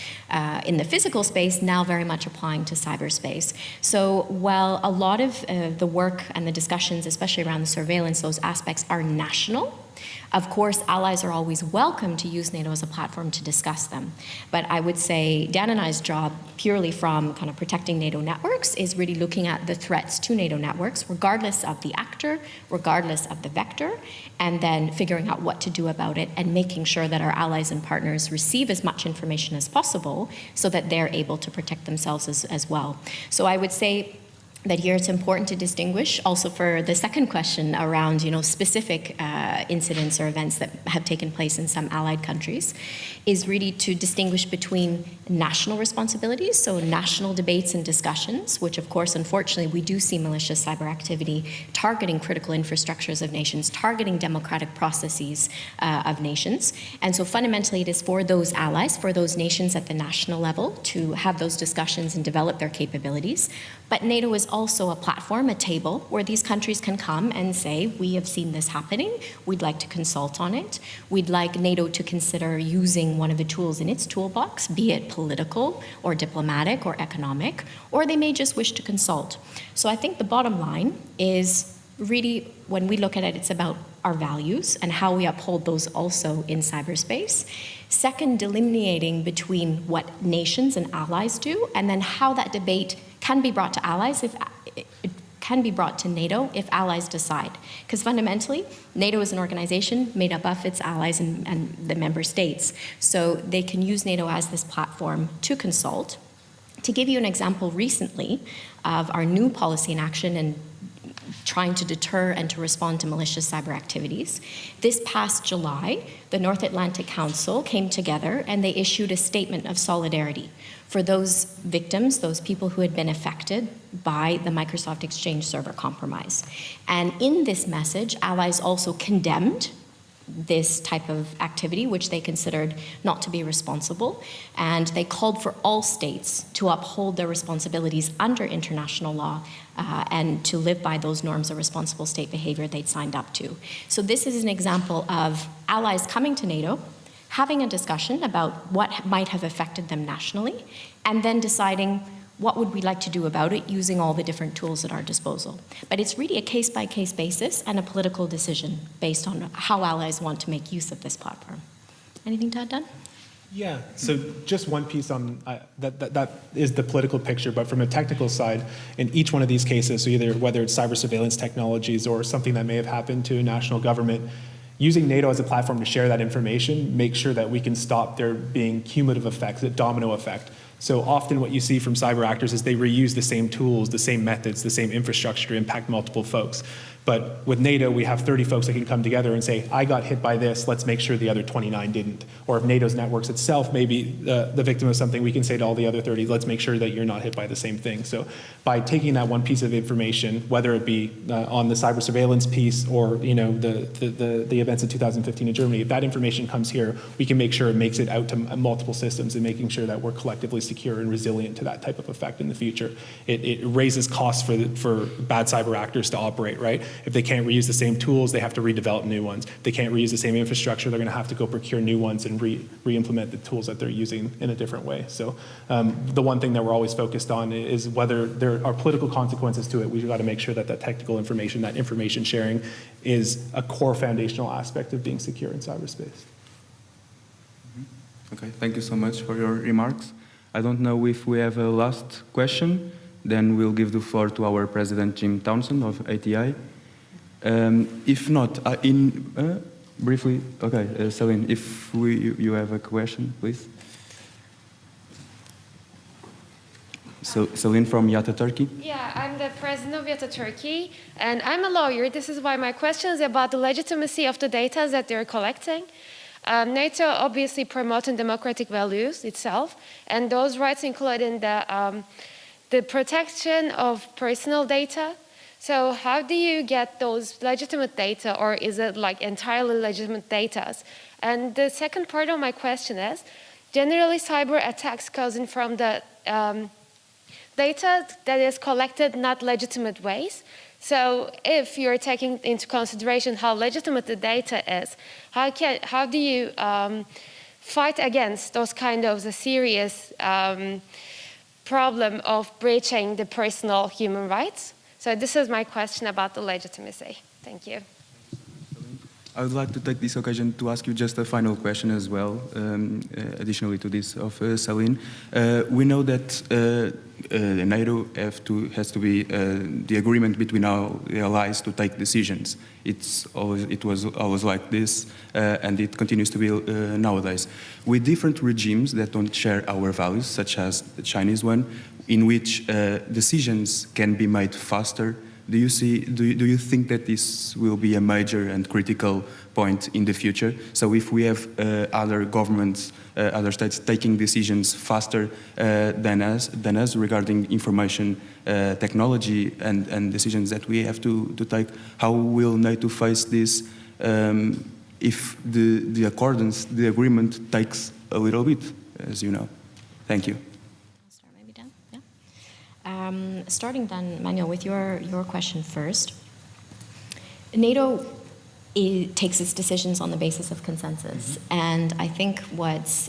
S7: in the physical space, now very much applying to cyberspace. So while a lot of the work and the discussions, especially around the surveillance, those aspects are national, of course, allies are always welcome to use NATO as a platform to discuss them. But I would say Dan and I's job, purely from kind of protecting NATO networks, is really looking at the threats to NATO networks, regardless of the actor, regardless of the vector, and then figuring out what to do about it and making sure that our allies and partners receive as much information as possible so that they're able to protect themselves as well. So I would say that here it's important to distinguish, also for the second question around specific incidents or events that have taken place in some allied countries, is really to distinguish between national responsibilities, so national debates and discussions, which of course, unfortunately, we do see malicious cyber activity targeting critical infrastructures of nations, targeting democratic processes of nations. And so fundamentally, it is for those allies, for those nations at the national level to have those discussions and develop their capabilities. But NATO is also a platform, a table, where these countries can come and say, we have seen this happening, we'd like to consult on it, we'd like NATO to consider using one of the tools in its toolbox, be it political or diplomatic or economic, or they may just wish to consult. So I think the bottom line is really, when we look at it, it's about our values and how we uphold those also in cyberspace. Second, delineating between what nations and allies do, and then how that debate can be brought to allies, if it can be brought to NATO if allies decide. Because fundamentally, NATO is an organization made up of its allies and the member states. So they can use NATO as this platform to consult. To give you an example recently of our new policy in action and trying to deter and to respond to malicious cyber activities. This past July, the North Atlantic Council came together and they issued a statement of solidarity for those victims, those people who had been affected by the Microsoft Exchange server compromise. And in this message, allies also condemned this type of activity, which they considered not to be responsible, and they called for all states to uphold their responsibilities under international law and to live by those norms of responsible state behavior they'd signed up to. So this is an example of allies coming to NATO, having a discussion about what might have affected them nationally, and then deciding what would we like to do about it using all the different tools at our disposal. But it's really a case-by-case basis and a political decision based on how allies want to make use of this platform. Anything to add, Dan?
S6: Yeah, so just one piece on that is the political picture, but from a technical side, in each one of these cases, so either whether it's cyber surveillance technologies or something that may have happened to a national government, using NATO as a platform to share that information, make sure that we can stop there being cumulative effects, a domino effect. So often what you see from cyber actors is they reuse the same tools, the same methods, the same infrastructure to impact multiple folks. But with NATO, we have 30 folks that can come together and say, I got hit by this, let's make sure the other 29 didn't. Or if NATO's networks itself may be the victim of something, we can say to all the other 30, let's make sure that you're not hit by the same thing. So by taking that one piece of information, whether it be on the cyber surveillance piece or the events in 2015 in Germany, if that information comes here, we can make sure it makes it out to multiple systems and making sure that we're collectively secure and resilient to that type of effect in the future. It raises costs for bad cyber actors to operate, right? If they can't reuse the same tools, they have to redevelop new ones. If they can't reuse the same infrastructure, they're going to have to go procure new ones and re-implement the tools that they're using in a different way. So the one thing that we're always focused on is whether there are political consequences to it. We've got to make sure that that technical information, that information sharing is a core foundational aspect of being secure in cyberspace.
S5: Okay, thank you so much for your remarks. I don't know if we have a last question. Then we'll give the floor to our president, Jim Townsend of ATI. If not, briefly, okay, Celine, if you have a question, please. So, Celine from YATA Turkey.
S10: Yeah, I'm the president of YATA Turkey, and I'm a lawyer. This is why my question is about the legitimacy of the data that they're collecting. NATO obviously promoting democratic values itself, and those rights include in the protection of personal data. So how do you get those legitimate data, or is it like entirely legitimate data? And the second part of my question is, generally cyber attacks causing from the data that is collected not legitimate ways. So if you're taking into consideration how legitimate the data is, how do you fight against those kind of serious problem of breaching the personal human rights? So this is my question about the legitimacy. Thank you.
S5: I would like to take this occasion to ask you just a final question as well, additionally to this of Celine. We know that NATO has to be the agreement between our allies to take decisions. It was always like this, and it continues to be nowadays. With different regimes that don't share our values, such as the Chinese one, in which decisions can be made faster. Do you think that this will be a major and critical point in the future? So if we have other governments, other states taking decisions faster than us regarding information technology and decisions that we have to take, how will NATO face this if the agreement takes a little bit, as you know? Thank you.
S7: Starting then, Manuel, with your question first. NATO takes its decisions on the basis of consensus. And I think what's,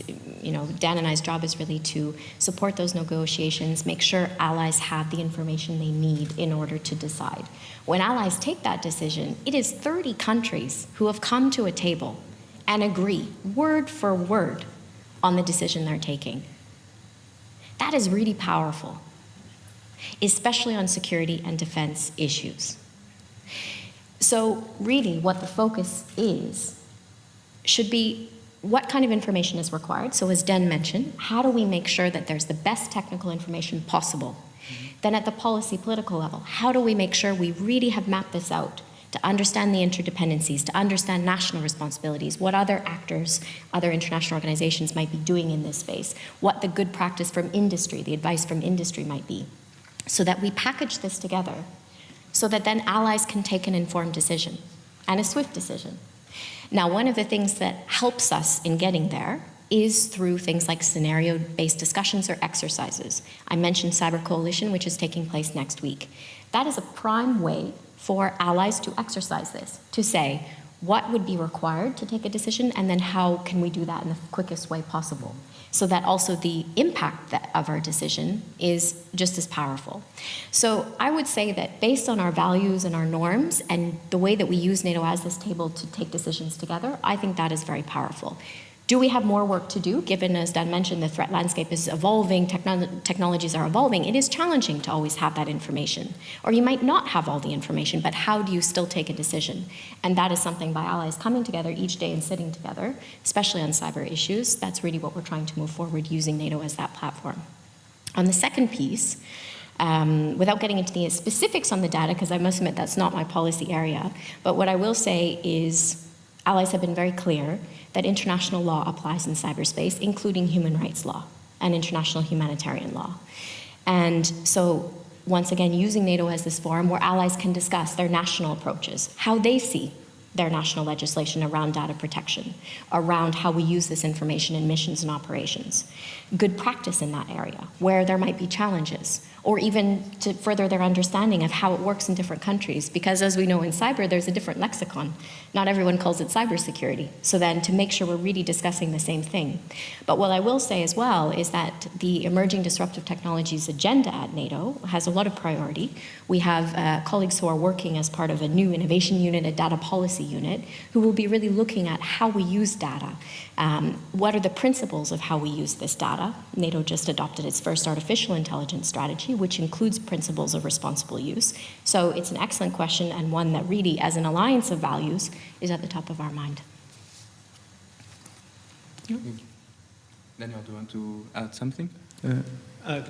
S7: Dan and I's job is really to support those negotiations, make sure allies have the information they need in order to decide. When allies take that decision, it is 30 countries who have come to a table and agree, word for word, on the decision they're taking. That is really powerful, especially on security and defense issues. So really what the focus should be what kind of information is required. So as Den mentioned, how do we make sure that there's the best technical information possible? Then at the policy political level, how do we make sure we really have mapped this out to understand the interdependencies, to understand national responsibilities, what other actors, other international organizations might be doing in this space, what the good practice from industry, the advice from industry might be, so that we package this together so that then allies can take an informed decision and a swift decision. Now, one of the things that helps us in getting there is through things like scenario-based discussions or exercises. I mentioned Cyber Coalition, which is taking place next week. That is a prime way for allies to exercise this, to say what would be required to take a decision and then how can we do that in the quickest way possible, so that also the impact of our decision is just as powerful. So I would say that based on our values and our norms and the way that we use NATO as this table to take decisions together, I think that is very powerful. Do we have more work to do, given, as Dan mentioned, the threat landscape is evolving, technologies are evolving? It is challenging to always have that information. Or you might not have all the information, but how do you still take a decision? And that is something by allies coming together each day and sitting together, especially on cyber issues. That's really what we're trying to move forward using NATO as that platform. On the second piece, Without getting into the specifics on the data, because I must admit that's not my policy area, but what I will say is allies have been very clear that international law applies in cyberspace, including human rights law and international humanitarian law. And so, once again, using NATO as this forum where allies can discuss their national approaches, how they see their national legislation around data protection, around how we use this information in missions and operations, good practice in that area, where there might be challenges, or even to further their understanding of how it works in different countries. Because as we know in cyber, there's a different lexicon. Not everyone calls it cybersecurity. So then to make sure we're really discussing the same thing. But what I will say as well is that the emerging disruptive technologies agenda at NATO has a lot of priority. We have colleagues who are working as part of a new innovation unit, a data policy unit, who will be really looking at how we use data. What are the principles of how we use this data? NATO just adopted its first artificial intelligence strategy, which includes principles of responsible use. So it's an excellent question, and one that really, as an alliance of values, is at the top of our mind.
S5: Daniel, do you want to add something?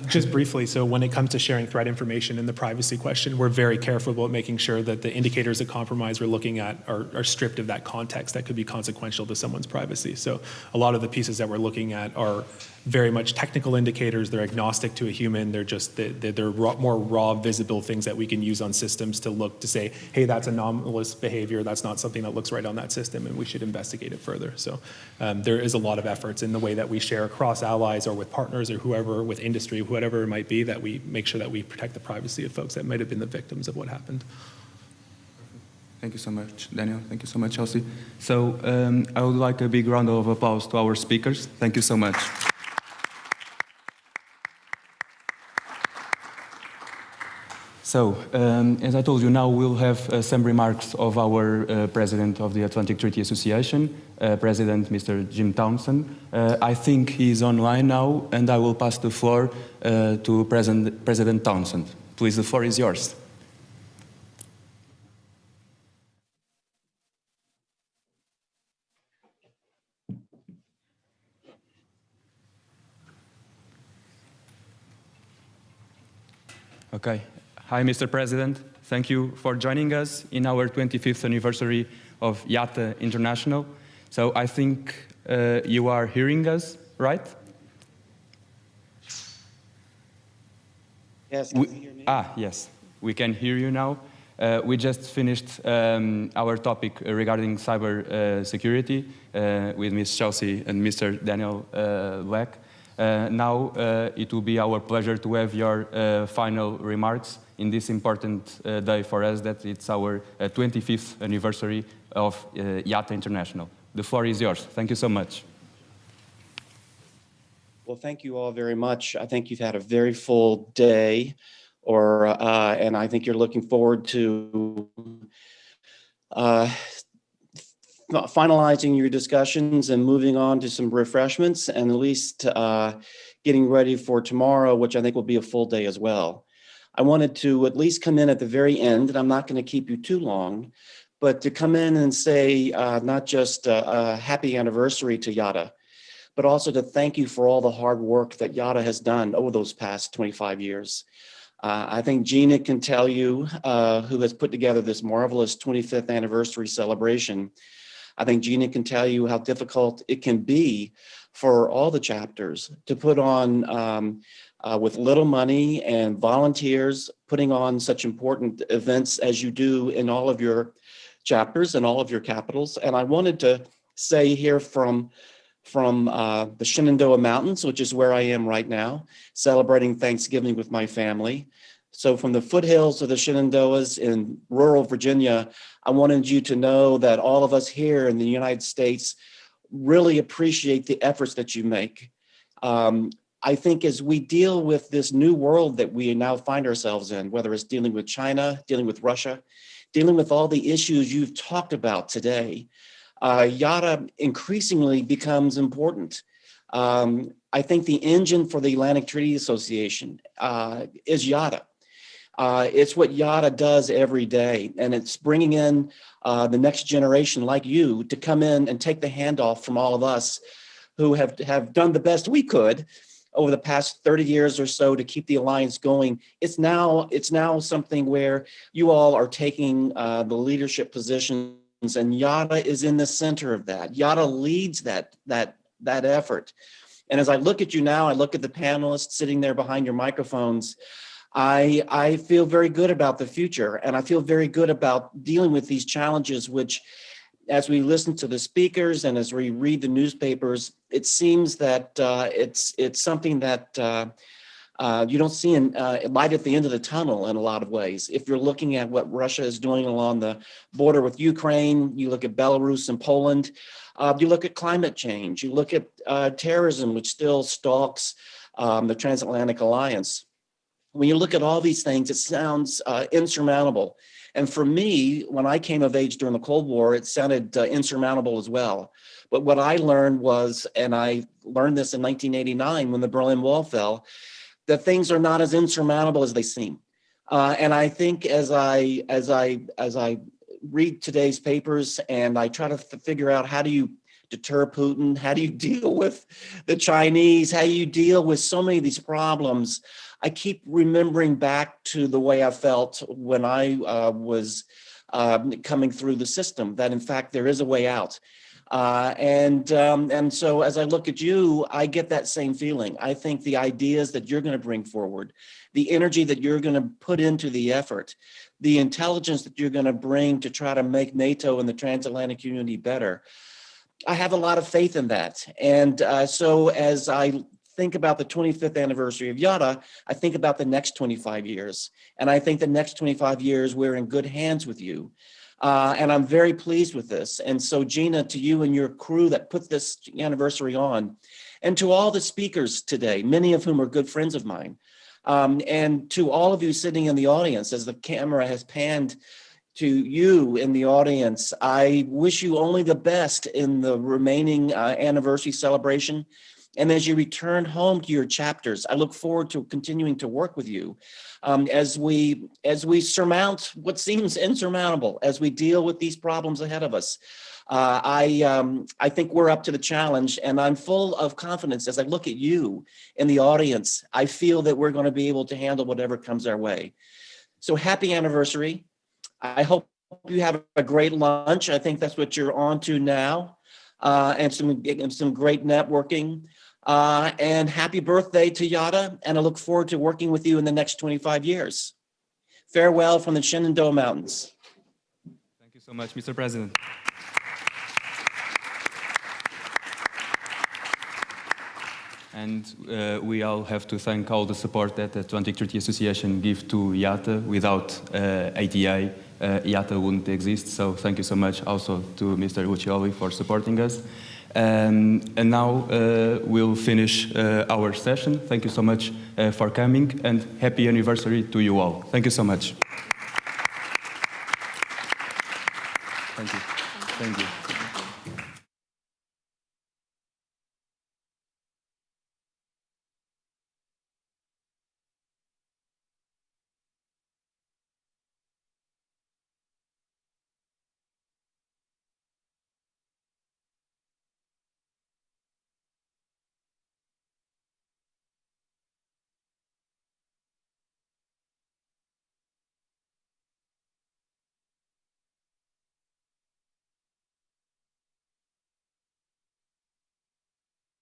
S6: Just briefly, so when it comes to sharing threat information in the privacy question, we're very careful about making sure that the indicators of compromise we're looking at are stripped of that context that could be consequential to someone's privacy. So a lot of the pieces that we're looking at are very much technical indicators. They're agnostic to a human. They're more raw, visible things that we can use on systems to look to say, hey, that's anomalous behavior. That's not something that looks right on that system, and we should investigate it further. So there is a lot of efforts in the way that we share across allies or with partners or whoever, with industry, whatever it might be, that we make sure that we protect the privacy of folks that might have been the victims of what happened.
S5: Thank you so much, Daniel. Thank you so much, Chelsea. So I would like a big round of applause to our speakers. Thank you so much. So, as I told you, now we'll have some remarks of our President of the Atlantic Treaty Association, President Mr. Jim Townsend. I think he's online now, and I will pass the floor to President Townsend. Please, the floor is yours. Okay. Hi, Mr. President. Thank you for joining us in our 25th anniversary of YATA International. So I think you are hearing us, right?
S11: Yes, can you hear me?
S5: Yes, we can hear you now. We just finished our topic regarding cyber security with Ms. Chelsea and Mr. Daniel Black. Now it will be our pleasure to have your final remarks in this important day for us, that it's our 25th anniversary of YATA International. The floor is yours. Thank you so much.
S11: Well, thank you all very much. I think you've had a very full day, and I think you're looking forward to finalizing your discussions and moving on to some refreshments, and at least getting ready for tomorrow, which I think will be a full day as well. I wanted to at least come in at the very end, and I'm not going to keep you too long, but to come in and say not just a happy anniversary to YATA, but also to thank you for all the hard work that YATA has done over those past 25 years. I think Gina can tell you, who has put together this marvelous 25th anniversary celebration. I think Gina can tell you how difficult it can be for all the chapters to put on, with little money and volunteers, putting on such important events as you do in all of your chapters and all of your capitals. And I wanted to say here from the Shenandoah Mountains, which is where I am right now, celebrating Thanksgiving with my family. So from the foothills of the Shenandoahs in rural Virginia, I wanted you to know that all of us here in the United States really appreciate the efforts that you make. I think as we deal with this new world that we now find ourselves in, whether it's dealing with China, dealing with Russia, dealing with all the issues you've talked about today, YATA increasingly becomes important. I think the engine for the Atlantic Treaty Association is YATA. It's what YATA does every day, and it's bringing in the next generation like you to come in and take the handoff from all of us who have done the best we could over the past 30 years or so to keep the alliance going. It's now something where you all are taking the leadership positions, and YATA is in the center of that. YATA leads that effort. And as I look at you now, I look at the panelists sitting there behind your microphones, I feel very good about the future, and I feel very good about dealing with these challenges, which, as we listen to the speakers and as we read the newspapers, it seems that it's something that you don't see light at the end of the tunnel in a lot of ways. If you're looking at what Russia is doing along the border with Ukraine, you look at Belarus and Poland, you look at climate change, you look at terrorism, which still stalks the transatlantic alliance. When you look at all these things, it sounds insurmountable. And for me, when I came of age during the Cold War, it sounded insurmountable as well. But what I learned was, and I learned this in 1989 when the Berlin Wall fell, that things are not as insurmountable as they seem. And I think as I read today's papers and I try to figure out how do you deter Putin, how do you deal with the Chinese, how do you deal with so many of these problems, I keep remembering back to the way I felt when I was coming through the system, that in fact there is a way out. And so as I look at you, I get that same feeling. I think the ideas that you're going to bring forward, the energy that you're going to put into the effort, the intelligence that you're going to bring to try to make NATO and the transatlantic community better, I have a lot of faith in that. And so as I think about the 25th anniversary of YATA, I think about the next 25 years. And I think the next 25 years, we're in good hands with you. And I'm very pleased with this. And so Gina, to you and your crew that put this anniversary on, and to all the speakers today, many of whom are good friends of mine, and to all of you sitting in the audience, as the camera has panned to you in the audience, I wish you only the best in the remaining anniversary celebration. And as you return home to your chapters, I look forward to continuing to work with you as we surmount what seems insurmountable, as we deal with these problems ahead of us. I think we're up to the challenge, and I'm full of confidence as I look at you in the audience. I feel that we're going to be able to handle whatever comes our way. So happy anniversary. I hope you have a great lunch. I think that's what you're on to now, and some great networking. And happy birthday to YATA, and I look forward to working with you in the next 25 years. Farewell from the Shenandoah Mountains.
S5: Thank you so much, Mr. President. And we all have to thank all the support that the Atlantic Treaty Association gives to YATA. Without ATA, YATA wouldn't exist. So thank you so much also to Mr. Uccioli for supporting us. And now we'll finish our session. Thank you so much for coming, and happy anniversary to you all. Thank you so much. Thank you. Thank you.